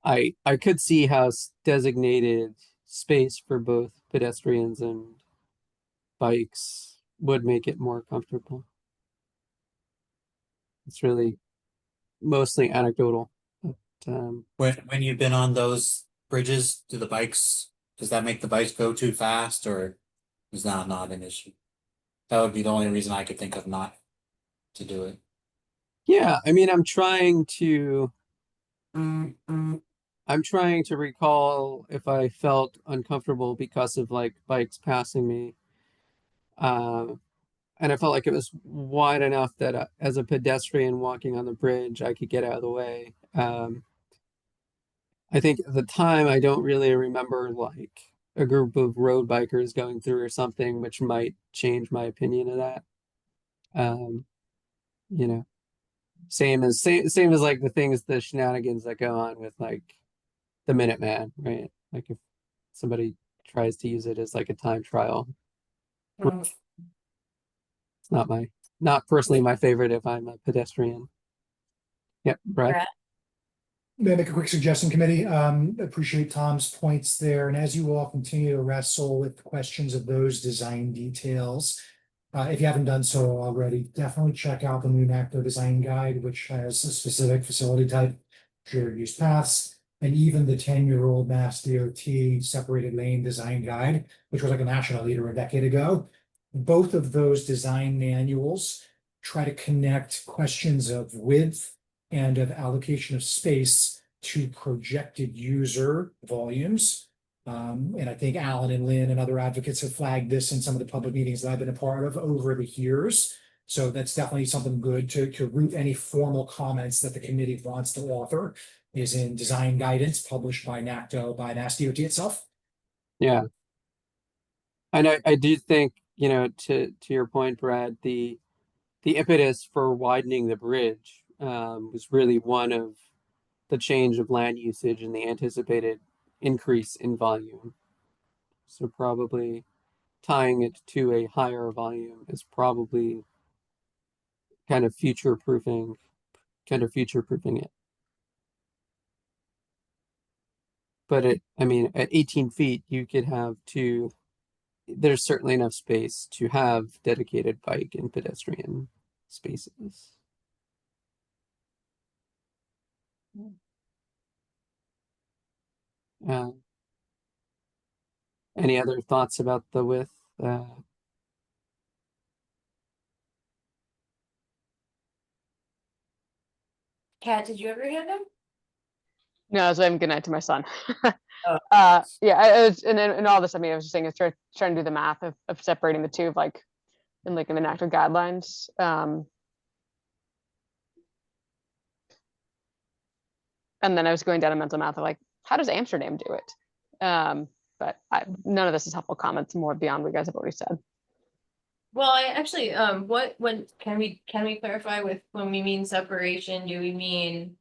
I could see how designated space for both pedestrians and bikes would make it more comfortable. It's really mostly anecdotal. But, When you've been on those bridges, does that make the bikes go too fast, or is that not an issue? That would be the only reason I could think of not to do it. yeah, I mean, I'm trying to recall if I felt uncomfortable because of like bikes passing me. And I felt like it was wide enough that as a pedestrian walking on the bridge, I could get out of the way. I think at the time, I don't really remember like a group of road bikers going through or something, which might change my opinion of that. You know, same as like the shenanigans that go on with like the Minuteman, right? Like if somebody tries to use it as like a time trial. It's not personally my favorite if I'm a pedestrian. Yep, Brad. May I make a quick suggestion, committee? Appreciate Tom's points there. And as you all continue to wrestle with questions of those design details, if you haven't done so already, definitely check out the new NACTO design guide, which has a specific facility type, shared use paths, and even the 10-year-old Mass DOT separated lane design guide, which was like a national leader a decade ago. Both of those design manuals try to connect questions of width and of allocation of space to projected user volumes. And I think Alan and Lynn and other advocates have flagged this in some of the public meetings that I've been a part of over the years. So that's definitely something good to root any formal comments that the committee wants to author is in design guidance published by NACTO, by NASDOT itself. Yeah. And I do think, you know, to your point, Brad, the impetus for widening the bridge was really one of the change of land usage and the anticipated increase in volume. So probably tying it to a higher volume is probably kind of future proofing it. But I mean, at 18 feet, you could have there's certainly enough space to have dedicated bike and pedestrian spaces. Any other thoughts about the width? Kat, did you ever hand him? No, I was waving good night to my son. Oh. Yeah, I was, and in all this, I mean, I was just saying, it's trying to do the math of separating the two, like in the NACTO guidelines. And then I was going down a mental math of like, how does Amsterdam do it? But none of this is helpful comments, more beyond what you guys have already said. Well, I actually, when can we clarify with when we mean separation, do we mean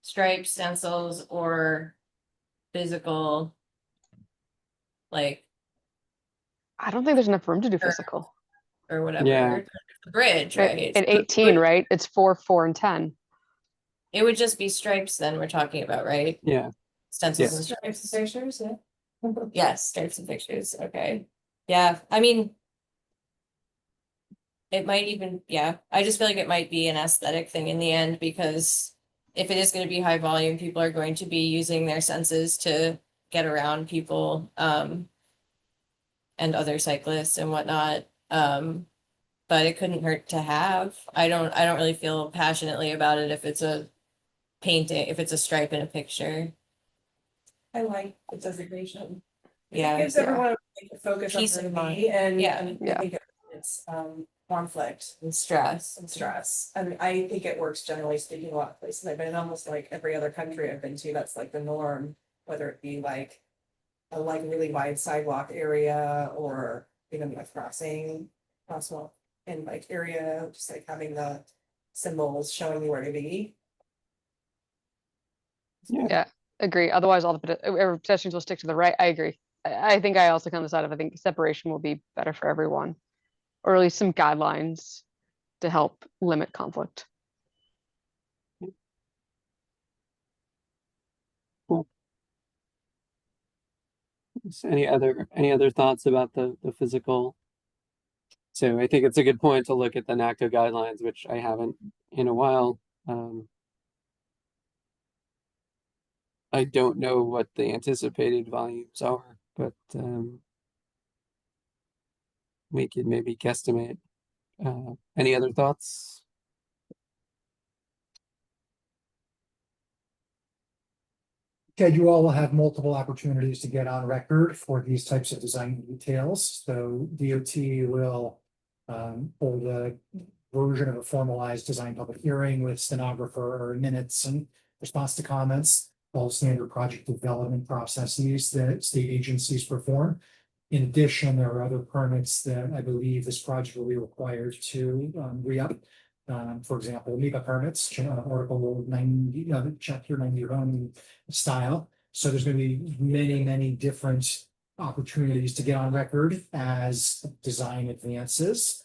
stripes, stencils, or physical? Like, I don't think there's enough room to do physical. Or whatever. Yeah. The bridge, right? At 18, right? It's 4, 4, and 10. It would just be stripes then we're talking about, right? Yeah. Stencils and stripes and pictures, yeah. Yes, stripes and pictures. Okay. Yeah, I mean, it might even, yeah, I just feel like it might be an aesthetic thing in the end, because if it is going to be high volume, people are going to be using their senses to get around people, and other cyclists and whatnot. But it couldn't hurt to have. I don't really feel passionately about it if it's a painting, if it's a stripe in a picture. I like the designation. Yeah. It gives everyone a focus Peace on of the mind. me, and Yeah. I think it's conflict And stress. and stress. And I think it works generally speaking a lot of places. I've been in almost like every other country I've been to, that's like the norm, whether it be like a really wide sidewalk area or even a crosswalk in like area, just like having the symbols showing you where to be. Yeah, agree. Otherwise, all the pedestrians will stick to the right. I agree. I think I also come on the side of, I think separation will be better for everyone, or at least some guidelines to help limit conflict. Cool. Any other thoughts about the physical? So I think it's a good point to look at the NACTO guidelines, which I haven't in a while. I don't know what the anticipated volumes are, but we could maybe guesstimate. Any other thoughts? Ted, you all will have multiple opportunities to get on record for these types of design details. So DOT will hold a version of a formalized design public hearing with stenographer minutes and response to comments, all standard project development processes that state agencies perform. In addition, there are other permits that I believe this project will be required to re-up. For example, MEPA permits, Article 90, Chapter 91 style. So there's going to be many different opportunities to get on record as design advances.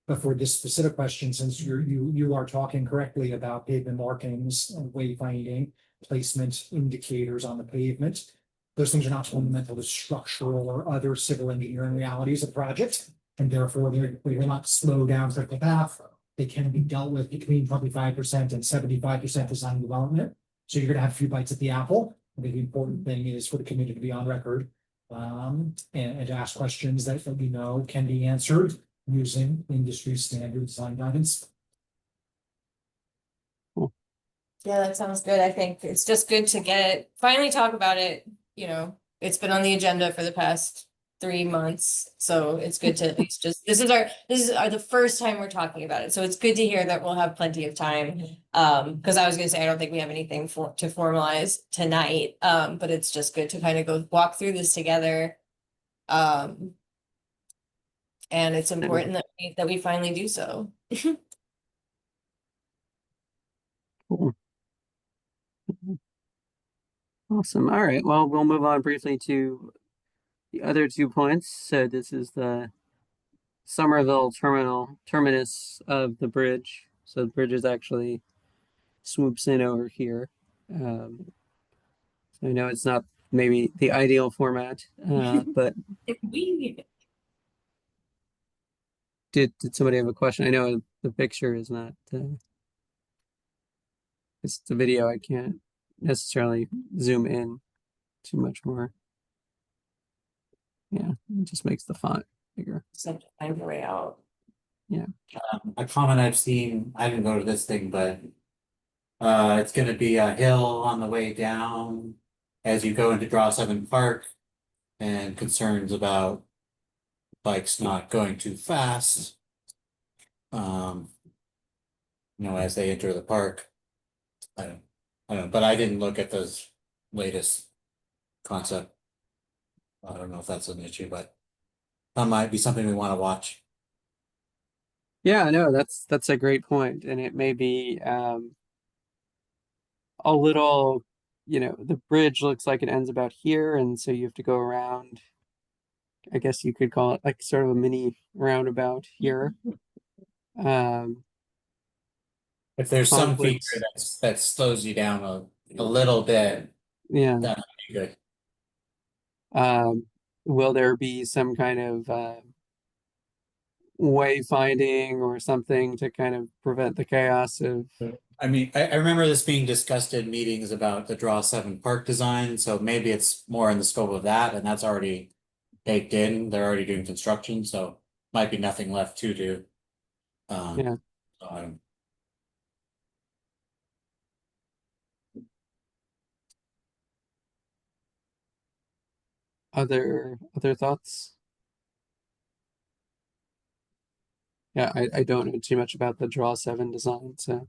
But for this specific question, since you are talking correctly about pavement markings and wayfinding, placement indicators on the pavement, those things are not fundamental to structural or other civil engineering realities of the project, and therefore they will not slow down critical path. They can be dealt with between 25% and 75% design development. So you're gonna have a few bites at the apple. I think the important thing is for the committee to be on record, and to ask questions that we know can be answered using industry standard design guidance. Yeah, that sounds good. I think it's just good to finally talk about it. You know, it's been on the agenda for the past 3 months, so it's good to at least this is the first time we're talking about it. So it's good to hear that we'll have plenty of time. Because I was gonna say, I don't think we have anything to formalize tonight. But it's just good to kind of go walk through this together. And it's important that we finally do so. Cool. Awesome. All right. Well, we'll move on briefly to the other 2 points. So this is the Somerville terminus of the bridge. So the bridge is actually swoops in over here. So I know it's not maybe the ideal format, but did somebody have a question? I know the picture is not. It's the video. I can't necessarily zoom in too much more. Yeah, it just makes the font bigger. So find your way out. Yeah. A comment I've seen, I didn't go to this thing, but it's gonna be a hill on the way down as you go into Draw 7 Park, and concerns about bikes not going too fast. You know, as they enter the park. I don't know, but I didn't look at those latest concept. I don't know if that's an issue, but that might be something we want to watch. Yeah, no, that's a great point, and it may be a little, you know, the bridge looks like it ends about here, and so you have to go around. I guess you could call it like sort of a mini roundabout here. If there's some conflicts. feature that slows you down a little bit, Yeah. that would be good. Will there be some kind of wayfinding or something to kind of prevent the chaos of? I mean, I remember this being discussed in meetings about the Draw 7 Park design, so maybe it's more in the scope of that, and that's already baked in. They're already doing construction, so might be nothing left to do. Yeah. Other thoughts? Yeah, I don't know too much about the Draw 7 design, so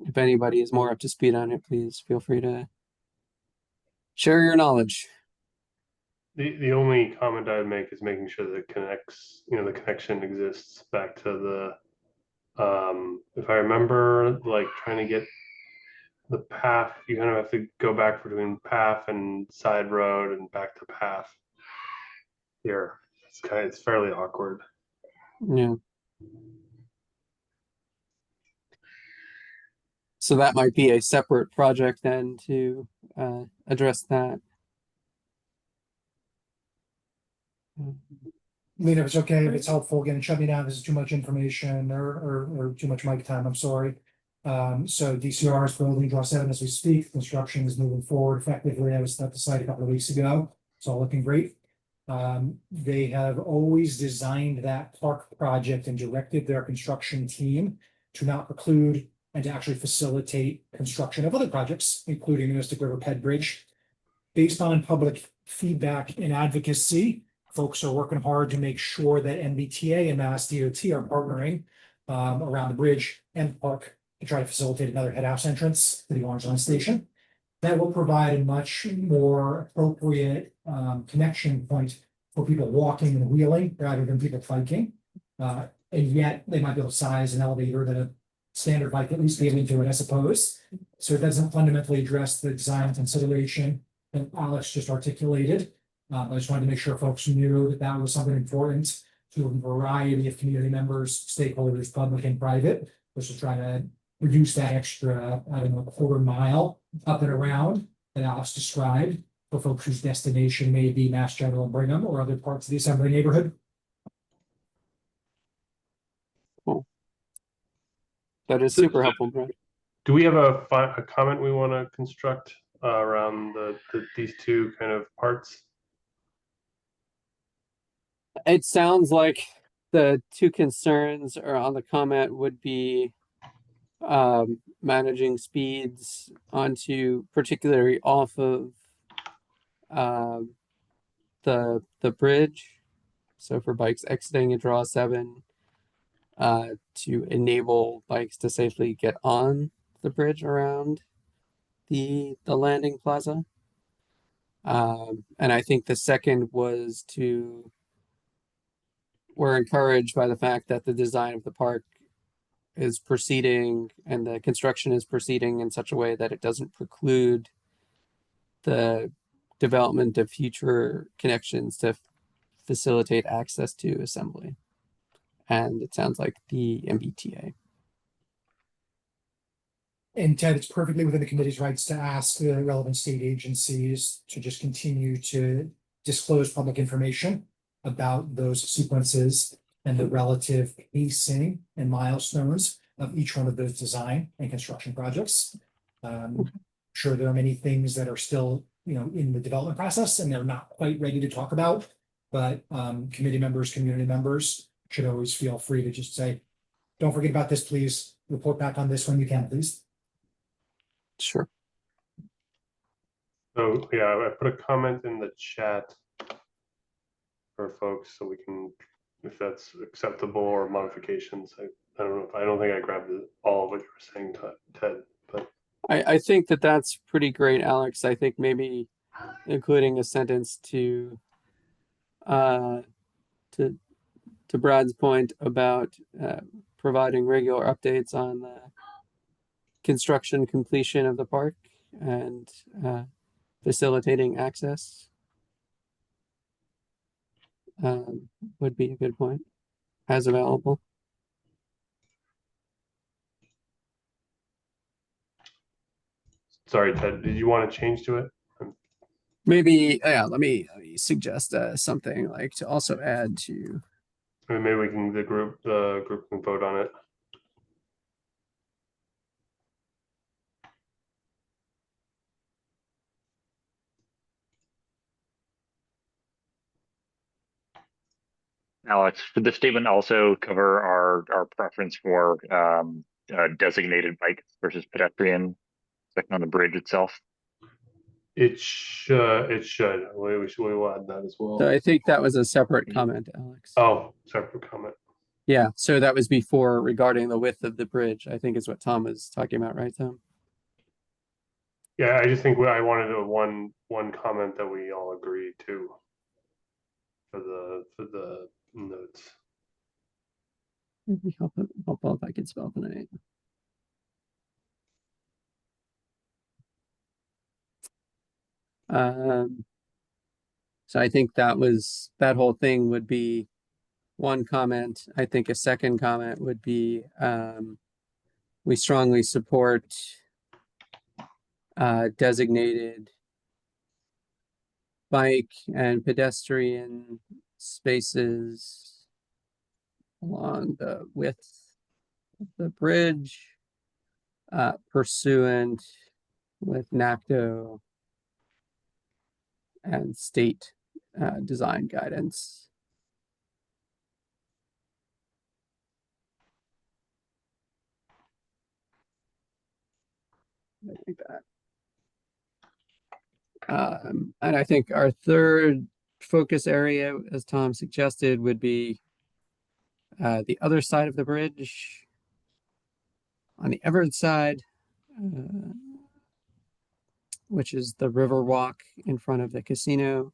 if anybody is more up to speed on it, please feel free to share your knowledge. The only comment I would make is making sure that it connects, you know, the connection exists back to the, if I remember, like trying to get the path, you kind of have to go back between path and side road and back to path here. It's fairly awkward. Yeah. So that might be a separate project then to address that. I mean, if it's okay, if it's helpful, again, shut me down, this is too much information or too much mic time, I'm sorry. So DCR is building Draw 7 as we speak, construction is moving forward effectively. I was at the site a couple of weeks ago, it's all looking great. They have always designed that park project and directed their construction team to not preclude and to actually facilitate construction of other projects, including the Mystic River Ped Bridge. Based on public feedback and advocacy, folks are working hard to make sure that MBTA and Mass DOT are partnering around the bridge and the park to try to facilitate another head house entrance to the Orange Line station. That will provide a much more appropriate connection point for people walking and wheeling rather than people biking. And yet they might be able to size an elevator that a standard bike at least be able to do it, I suppose. So it doesn't fundamentally address the design consideration that Alex just articulated. I just wanted to make sure folks knew that that was something important to a variety of community members, stakeholders, public and private, was to try to reduce that extra, I don't know, quarter mile up and around that Alex described for folks whose destination may be Mass General and Brigham or other parts of the Assembly neighborhood. That is super helpful, Brad. Do we have a comment we want to construct around these two kind of parts? It sounds like the two concerns are on the comment would be managing speeds onto, particularly off of the bridge. So for bikes exiting a draw 7, to enable bikes to safely get on the bridge around the landing plaza. And I think the second was we're encouraged by the fact that the design of the park is proceeding and the construction is proceeding in such a way that it doesn't preclude the development of future connections to facilitate access to Assembly. And it sounds like the MBTA. And Ted, it's perfectly within the committee's rights to ask the relevant state agencies to just continue to disclose public information about those sequences and the relative pacing and milestones of each one of those design and construction projects. Sure, there are many things that are still, in the development process and they're not quite ready to talk about, but committee members, community members should always feel free to just say, don't forget about this, please. Report back on this when you can, please. Sure. So yeah, I put a comment in the chat for folks so we can, if that's acceptable or modifications. I don't know. I don't think I grabbed all of what you were saying, Ted, but I think that's pretty great, Alex. I think maybe including a sentence to Brad's point about providing regular updates on the construction completion of the park and facilitating access would be a good point as available. sorry, Ted, did you want to change to it? Maybe, yeah, let me suggest something like to also add to. Maybe we can, the group can vote on it. Alex, should the statement also cover our preference for designated bike versus pedestrian section on the bridge itself? It should. We will add that as well. So I think that was a separate comment, Alex. Oh, separate comment. Yeah, so that was before regarding the width of the bridge, I think is what Tom was talking about, right, Tom? Yeah, I just think I wanted a one comment that we all agree to for the notes. Helpful if I could spell tonight. So I think that whole thing would be one comment. I think a second comment would be we strongly support designated bike and pedestrian spaces along the width of the bridge pursuant with NACTO and state design guidance. I think that. And I think our third focus area, as Tom suggested, would be the other side of the bridge. On the Everett side, which is the river walk in front of the casino.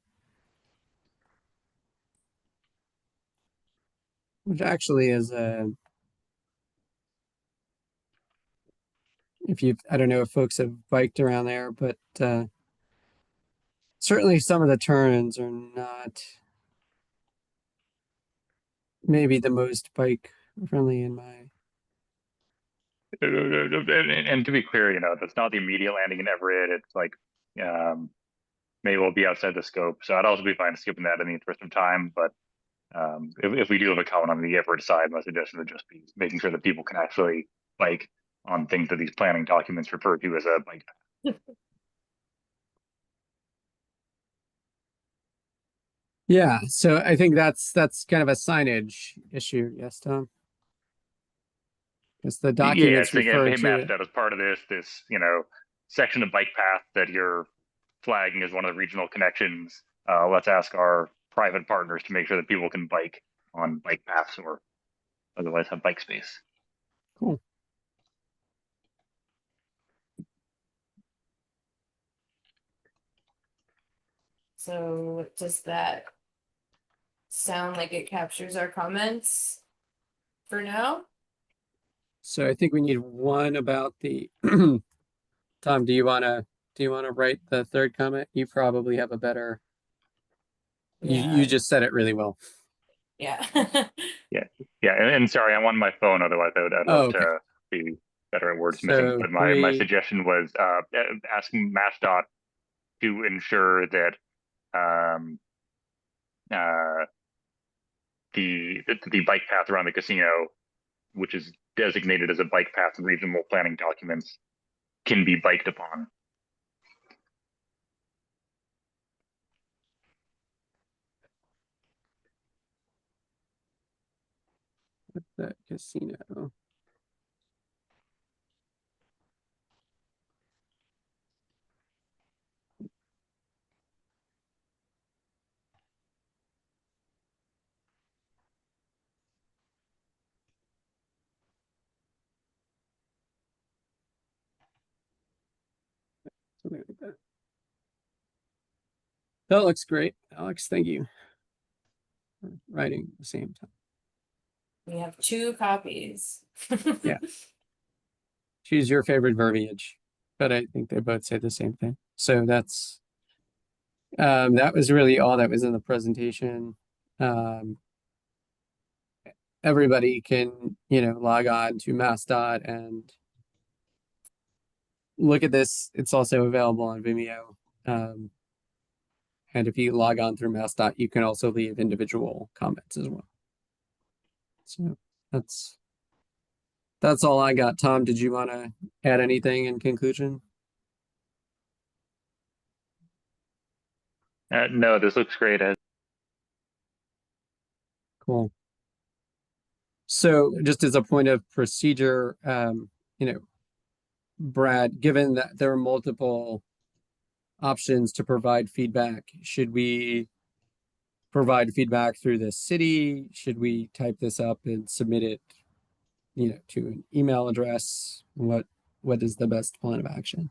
Which actually is I don't know if folks have biked around there, but it's certainly some of the turns are not maybe the most bike friendly in my. And to be clear, you know, that's not the immediate landing in Everett. It's like maybe we'll be outside the scope. So I'd also be fine skipping that in the interest of time. But if we do have a comment on the Everett side, my suggestion would just be making sure that people can actually bike on things that these planning documents refer to as a bike path. Yeah, so I think that's kind of a signage issue, yes, Tom? Because the documents Yeah, refer hey, to Matt, it. that as part of this, you know, section of bike path that you're flagging as one of the regional connections. Let's ask our private partners to make sure that people can bike on bike paths or otherwise have bike space. Cool. So does that sound like it captures our comments for now? So I think we need one about the Tom, do you wanna write the third comment? You probably have a better you just said it really well. Yeah. Yeah, and sorry, I'm on my phone. Otherwise, I'd love Okay. to be better at wordsmithing. So But my 3, suggestion was asking MassDOT to ensure that um, the bike path around the casino, which is designated as a bike path in regional planning documents, can be biked upon. the casino. Something like that. That looks great, Alex. Thank you for writing at the same time. We have 2 copies. Yeah. Choose your favorite verbiage, but I think they both say the same thing. So that's that was really all that was in the presentation. Everybody can, log on to MassDOT and look at this. It's also available on Vimeo. And if you log on through MassDOT, you can also leave individual comments as well. So that's all I got. Tom, did you want to add anything in conclusion? No, this looks great. Cool. So just as a point of procedure, Brad, given that there are multiple options to provide feedback, should we provide feedback through the city? Should we type this up and submit it, to an email address? What is the best plan of action?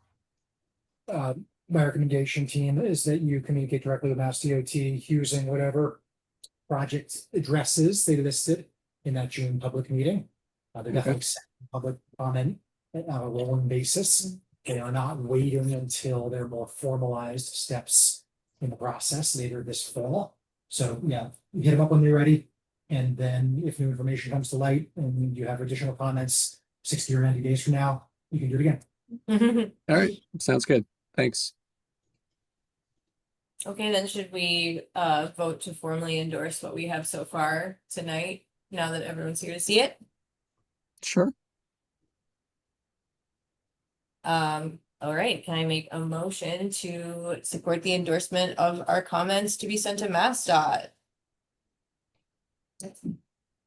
My recommendation, team, is that you communicate directly with Mass DOT using whatever project addresses they listed in that June public meeting. They're definitely accepting public comment on a rolling basis. They are not waiting until they're more formalized steps in the process later this fall. So yeah, hit them up when they're ready. And then if new information comes to light and you have additional comments 60 or 90 days from now, you can do it again. All right, sounds good. Thanks. Okay, then should we vote to formally endorse what we have so far tonight, now that everyone's here to see it? Sure. All right, can I make a motion to support the endorsement of our comments to be sent to MassDOT?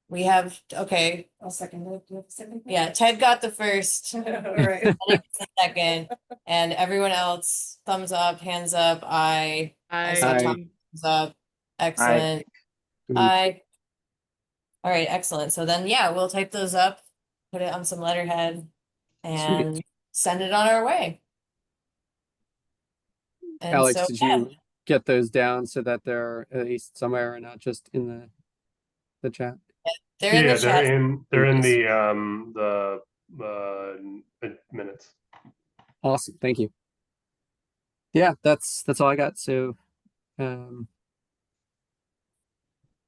We have, okay, I'll second it. Do you have a second? yeah, Ted got the first, All right. the second, and everyone else, thumbs up, hands up, I saw Aye. Tom, thumbs up, excellent, aye. All right, excellent, so then, yeah, we'll type those up, put it on some letterhead, and send it on our way. And Alex, so, did yeah, you get those down so that they're at least somewhere and not just in the chat? they're in the Yeah, chat. they're in the minutes. Awesome. Thank you. yeah, that's all I got. So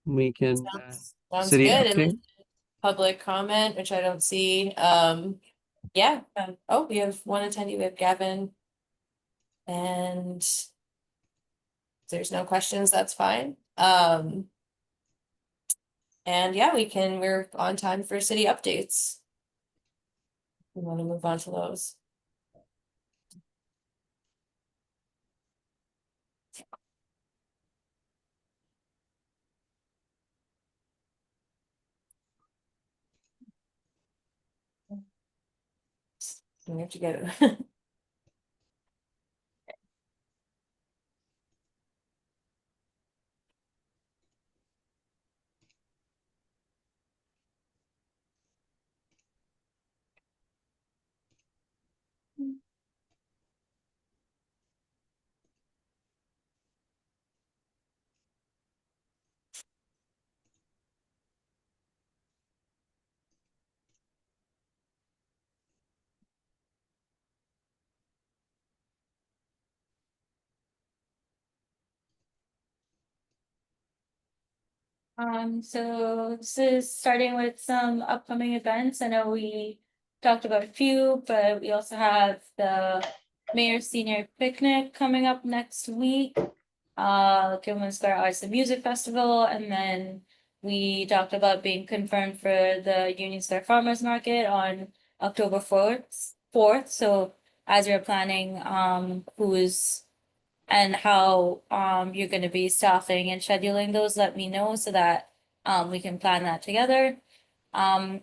we can Sounds city good. update. And public comment, which I don't see. Yeah. Oh, we have one attendee. We have Gavin. And if there's no questions, that's fine. And yeah, we're on time for city updates. We want to move on to those. We have to get it. So this is starting with some upcoming events. I know we talked about a few, but we also have the Mayor's Senior Picnic coming up next week. Gilman Square Arts and Music Festival, and then we talked about being confirmed for the Union Square Farmers Market on October 4th. So as you're planning, who's and how you're gonna be staffing and scheduling those, let me know so that we can plan that together.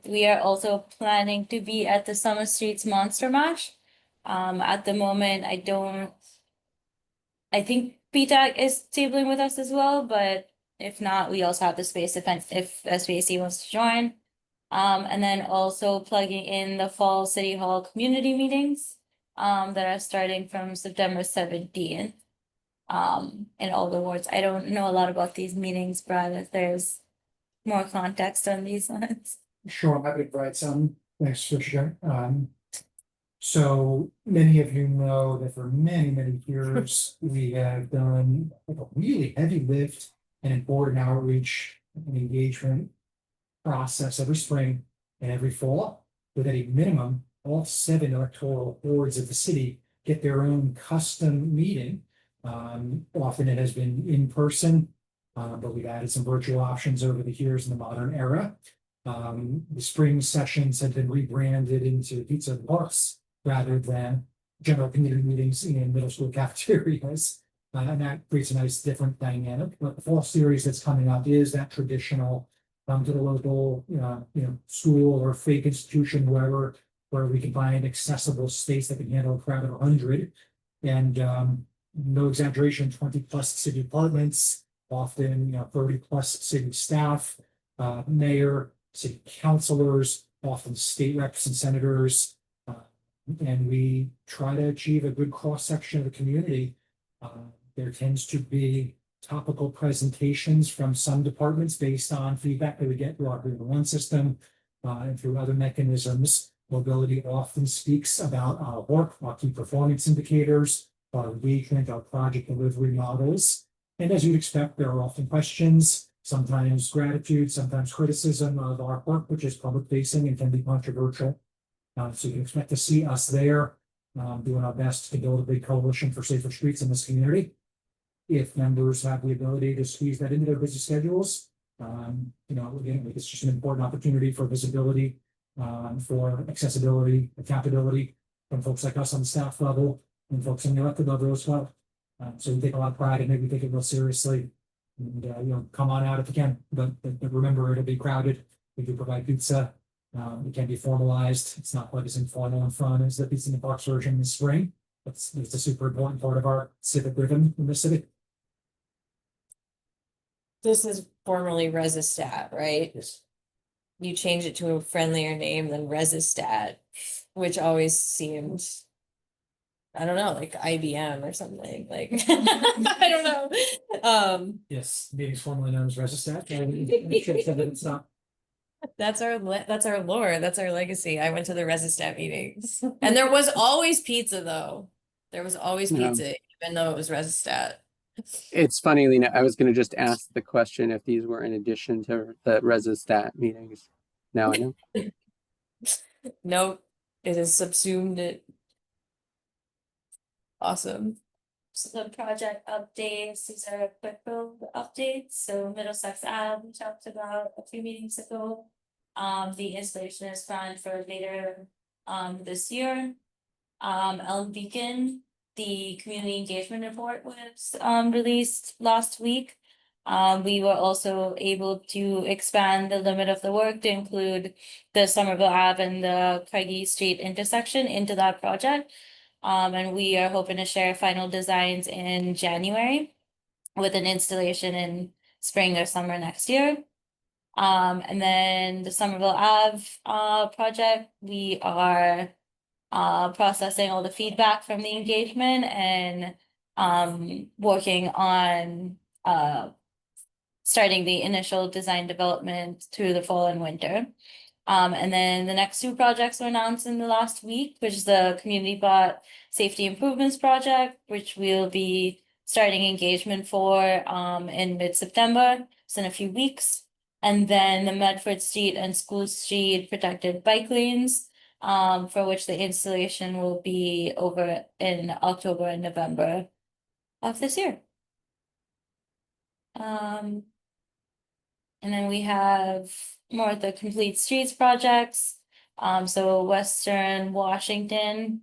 We are also planning to be at the Summer Streets Monster Mash. At the moment, I think PTAC is tabling with us as well, but if not, we also have the space if SBAC wants to join. And then also plugging in the fall City Hall community meetings that are starting from September 17th. In all the wards. I don't know a lot about these meetings, Brad, if there's more context on these ones. Sure, I'm happy to provide some. Thanks for sharing. So many of you know that for many years, we have done a really heavy lift and important outreach and engagement process every spring and every fall, with at a minimum, all 7 electoral boards of the city get their own custom meeting. Often it has been in person, but we've added some virtual options over the years in the modern era. The spring sessions have been rebranded into pizza and parks rather than general community meetings in middle school cafeterias. And that creates a nice different dynamic. But the fall series that's coming up is that traditional to the local, school or fake institution, wherever, where we can find accessible space that can handle a crowd of 100. And no exaggeration, 20+ city departments, often 30+ city staff, mayor, city councilors, often state reps and senators. And we try to achieve a good cross-section of the community. There tends to be topical presentations from some departments based on feedback that we get through our one system and through other mechanisms. Mobility often speaks about our work, our key performance indicators, our engagement, our project delivery models. And as you'd expect, there are often questions, sometimes gratitude, sometimes criticism of our work, which is public facing and can be controversial. So you can expect to see us there doing our best to build a big coalition for safer streets in this community. If members have the ability to squeeze that into their busy schedules, again, it's just an important opportunity for visibility, for accessibility, accountability from folks like us on the staff level and folks on the elected level as well. So we take a lot of pride in it. We take it real seriously. And come on out if you can, but remember, it'll be crowded. We do provide pizza. It can be formalized. It's not quite as informal and fun as the Pizza in the Box version in the spring. It's a super important part of our civic rhythm in the city. This is formerly Resistat, right? Yes. You change it to a friendlier name than Resistat, which always seemed, I don't know, like IBM or something, like, I don't know. Yes, meetings formerly known as Resistat. It's not. That's our lore, that's our legacy. I went to the Resistat meetings. And there was always pizza though. There was always Yeah. pizza, even though it was Resistat. It's funny, Lena, I was gonna just ask the question if these were in addition to the Resistat meetings. Now I know. Nope, it is subsumed it. Awesome. So the project updates, these are quick build updates, so Middlesex Ave, we talked about a few meetings ago. The installation is planned for later, this year. Elm Beacon, the community engagement report was, released last week. We were also able to expand the limit of the work to include the Somerville Ave and the Craigie Street intersection into that project. And we are hoping to share final designs in January with an installation in spring or summer next year. And then the Somerville Ave project, we are processing all the feedback from the engagement and working on starting the initial design development through the fall and winter. And then the next two projects were announced in the last week, which is the Community Bot Safety Improvements Project, which we'll be starting engagement for in mid-September, so in a few weeks. And then the Medford Street and School Street protected bike lanes, for which the installation will be over in October and November of this year. And then we have more of the complete streets projects. So Western Washington,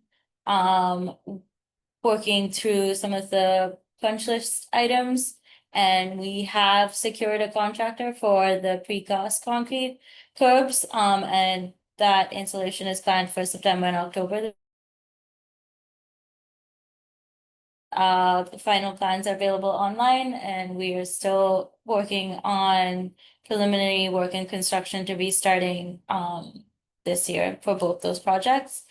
working through some of the punch list items. And we have secured a contractor for the precast concrete curbs, and that installation is planned for September and October. The final plans are available online, and we are still working on preliminary work and construction to be starting this year for both those projects.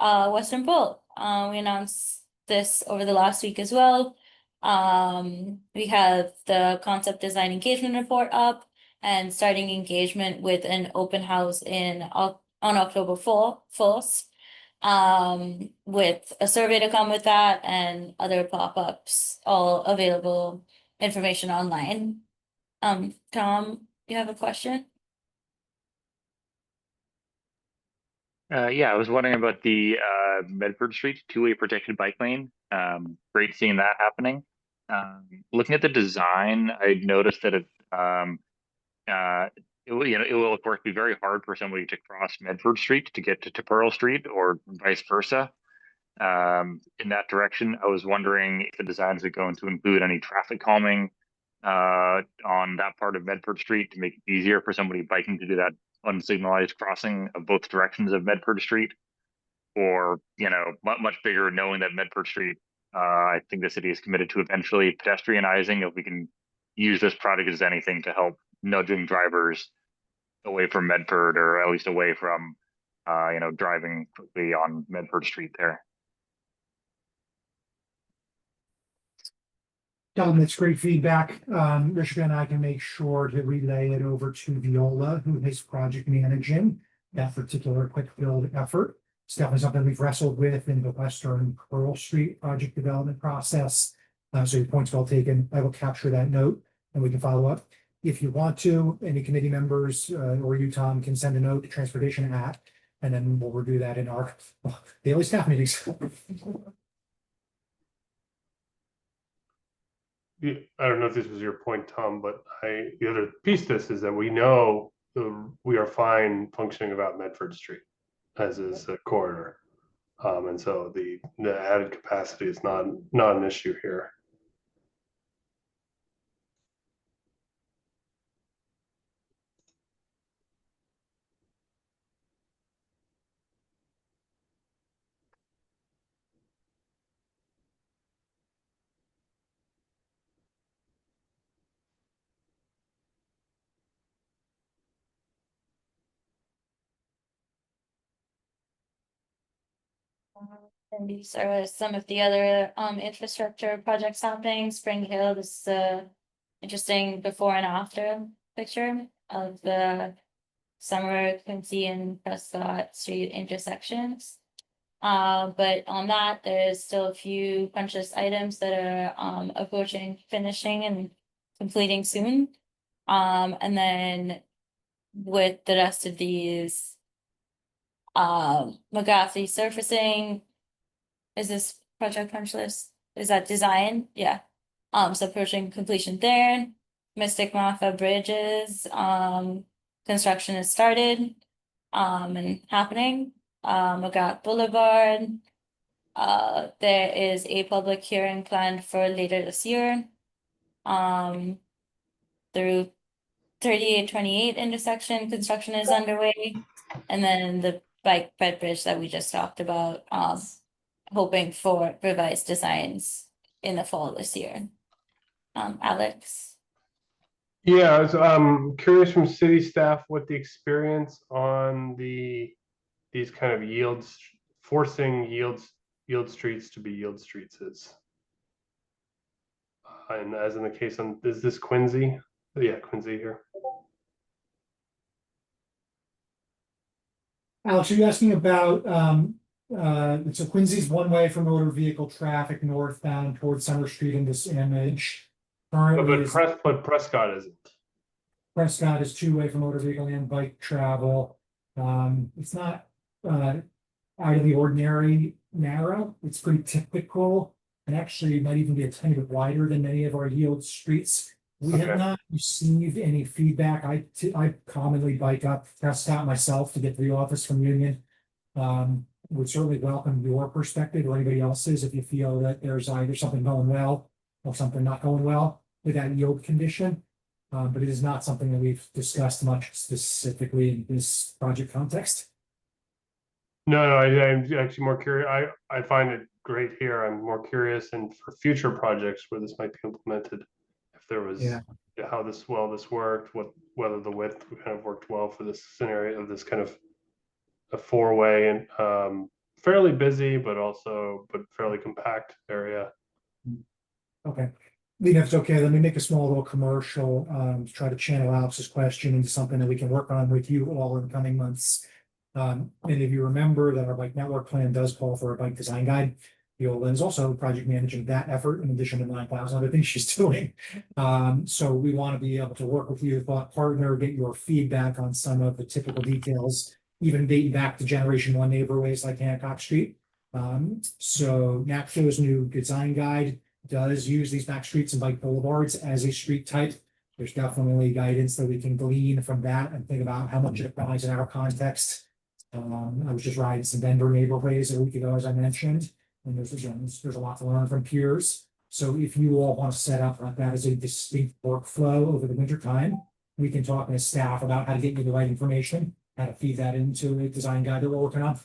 Western Bolt, we announced this over the last week as well. We have the concept design engagement report up and starting engagement with an open house on October 1st. With a survey to come with that and other pop-ups, all available information online. Tom, you have a question? Yeah, I was wondering about the Medford Street two-way protected bike lane. Great seeing that happening. Looking at the design, I noticed that it will of course be very hard for somebody to cross Medford Street to get to Pearl Street or vice versa. In that direction, I was wondering if the designs are going to include any traffic calming on that part of Medford Street to make it easier for somebody biking to do that unsignalized crossing of both directions of Medford Street, or much bigger, knowing that Medford Street, I think the city is committed to eventually pedestrianizing. If we can use this project as anything to help nudging drivers away from Medford, or at least away from driving quickly on Medford Street there. That's great feedback. Richard and I can make sure to relay it over to Viola, who is project managing that particular quick build effort. It's definitely something we've wrestled with in the Western Pearl Street project development process. So your point's well taken. I will capture that note and we can follow up. If you want to, any committee members or you, Tom, can send a note to Transportation and then we'll review that in our daily staff meetings. I don't know if this was your point, Tom, but the other piece of this is that we know we are fine functioning about Medford Street as is a corridor. And so the added capacity is not an issue here. And these are some of the other infrastructure projects happening. Spring Hill, this is a interesting before and after picture of the Summer, Quincy and Prescott Street intersections. But on that, there's still a few punch list items that are approaching finishing and completing soon. And then with the rest of these, McGathy surfacing. Is this project punch list? Is that design? Yeah. So approaching completion there. Mystic Martha Bridges, construction has started, and happening. McGrath Boulevard. There is a public hearing planned for later this year. Through 3828 intersection, construction is underway. And then the bike ped bridge that we just talked about, hoping for revised designs in the fall this year. Alex? Yeah, I was curious from city staff what the experience on these kind of forcing yield streets to be yield streets is. And as in the case on, is this Quincy? Yeah, Quincy here. Alex, are you asking about, so Quincy's one way for motor vehicle traffic northbound towards Summer Street in this image. Currently is- But Prescott isn't. Prescott is two-way for motor vehicle and bike travel. It's not out of the ordinary narrow. It's pretty typical, and actually might even be a tiny bit wider than many of our yield streets. We Okay. have not received any feedback. I commonly bike up Prescott myself to get to the office from Union. Would certainly welcome your perspective or anybody else's if you feel that there's either something going well or something not going well with that yield condition. But it is not something that we've discussed much specifically in this project context. No, I'm actually more curious. I find it great here. I'm more curious, and for future projects where this might be implemented, if there was how this worked, whether the width kind of worked well for this scenario of this kind of a four-way and fairly busy, but fairly compact area. Okay. Lena, if it's okay, let me make a small little commercial to try to channel Alex's question into something that we can work on with you all in the coming months. And if you remember that our bike network plan does call for a bike design guide, Viola is also project managing that effort in addition to 9,000 other things she's doing. So we want to be able to work with you, thought partner, get your feedback on some of the typical details, even dating back to Generation 1 neighborhoods like Hancock Street. So NAPCO's new design guide does use these back streets and bike boulevards as a street type. There's definitely guidance that we can glean from that and think about how much it applies in our context. I was just riding some Denver neighborhoods a week ago, as I mentioned, and there's a lot to learn from peers. So if you all want to set up like that as a distinct workflow over the winter time, we can talk as staff about how to get you the right information, how to feed that into a design guide that we're working on.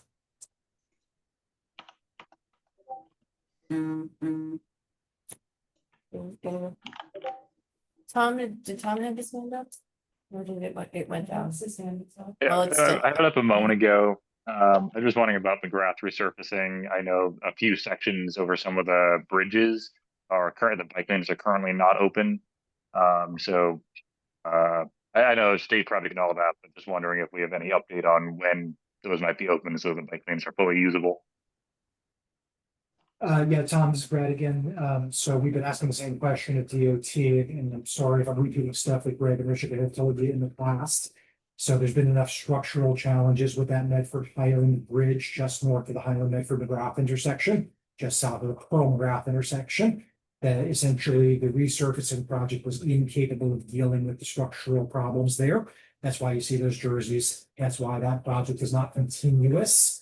Tom, did Tom have his hand up? Or did it went down? Yeah, Well, it's still- I had it up a moment ago. I was just wondering about McGrath resurfacing. I know a few sections over some of the bridges the bike lanes are currently not open. I know state project and all that, but just wondering if we have any update on when those might be open so the bike lanes are fully usable. Yeah, Tom, this is Brad again. So we've been asking the same question at DOT, and I'm sorry if I'm repeating stuff that Greg and Richard have told you in the past. So there's been enough structural challenges with that Medford Highland Bridge just north of the Highland Medford McGrath intersection, just south of the Pearl McGrath intersection, that essentially the resurfacing project was incapable of dealing with the structural problems there. That's why you see those jerseys. That's why that project is not continuous.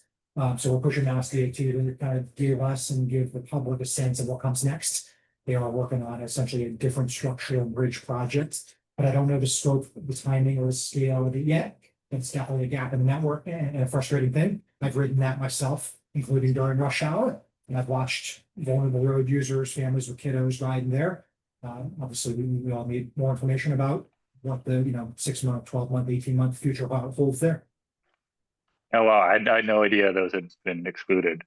So we're pushing Mass DOT to kind of give us and give the public a sense of what comes next. They are working on essentially a different structural bridge project, but I don't know the scope, the timing, or the scale of it yet. It's definitely a gap in the network and a frustrating thing. I've ridden that myself, including during rush hour, and I've watched vulnerable road users, families with kiddos riding there. Obviously, we all need more information about what the 6-month, 12-month, 18-month future holds there. Oh, wow, I had no idea those had been excluded.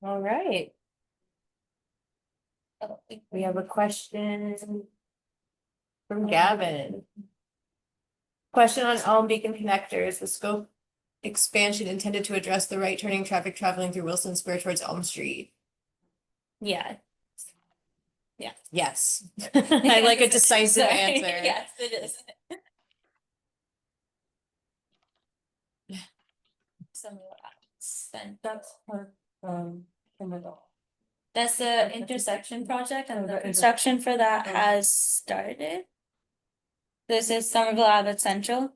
All right. We have a question from Gavin. Question on Elm Beacon connectors, the scope expansion intended to address the right turning traffic traveling through Wilson Square towards Elm Street. Yeah. Yes. I like a decisive Sorry. answer. Yes, it is. Some spent. That's her, in the dog. That's the intersection project Oh, and the the inter- construction for that oh. has started. This is Somerville Abbott Central.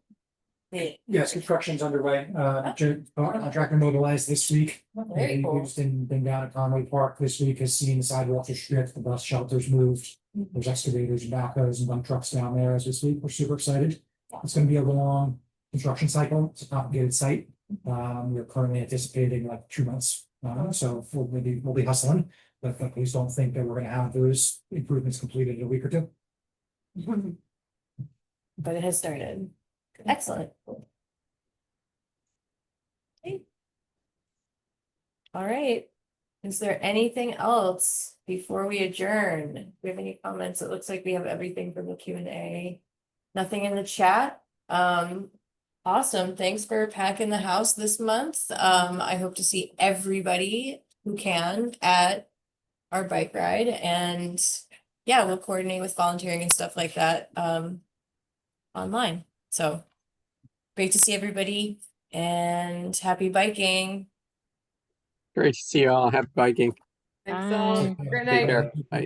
Yes, construction's underway. Contractor mobilized this week. Very He cool. was been down at Conway Park this week, has seen the sidewalks are stripped, the bus shelters moved. There's excavators and backhoes and dump trucks down there as we speak. We're super excited. It's gonna be a long construction cycle. It's a complicated site. We're currently anticipating like 2 months. So we'll be hustling, but please don't think that we're gonna have those improvements completed in a week or two. But it has started. Excellent. Okay. All right. Is there anything else before we adjourn? Do we have any comments? It looks like we have everything from the Q&A. Nothing in the chat. Awesome. Thanks for packing the house this month. I hope to see everybody who can at our bike ride, and yeah, we'll coordinate with volunteering and stuff like that online. So great to see everybody and happy biking. Great to see you all. Happy biking. Thanks all. Bye. Great Take night. care. Bye.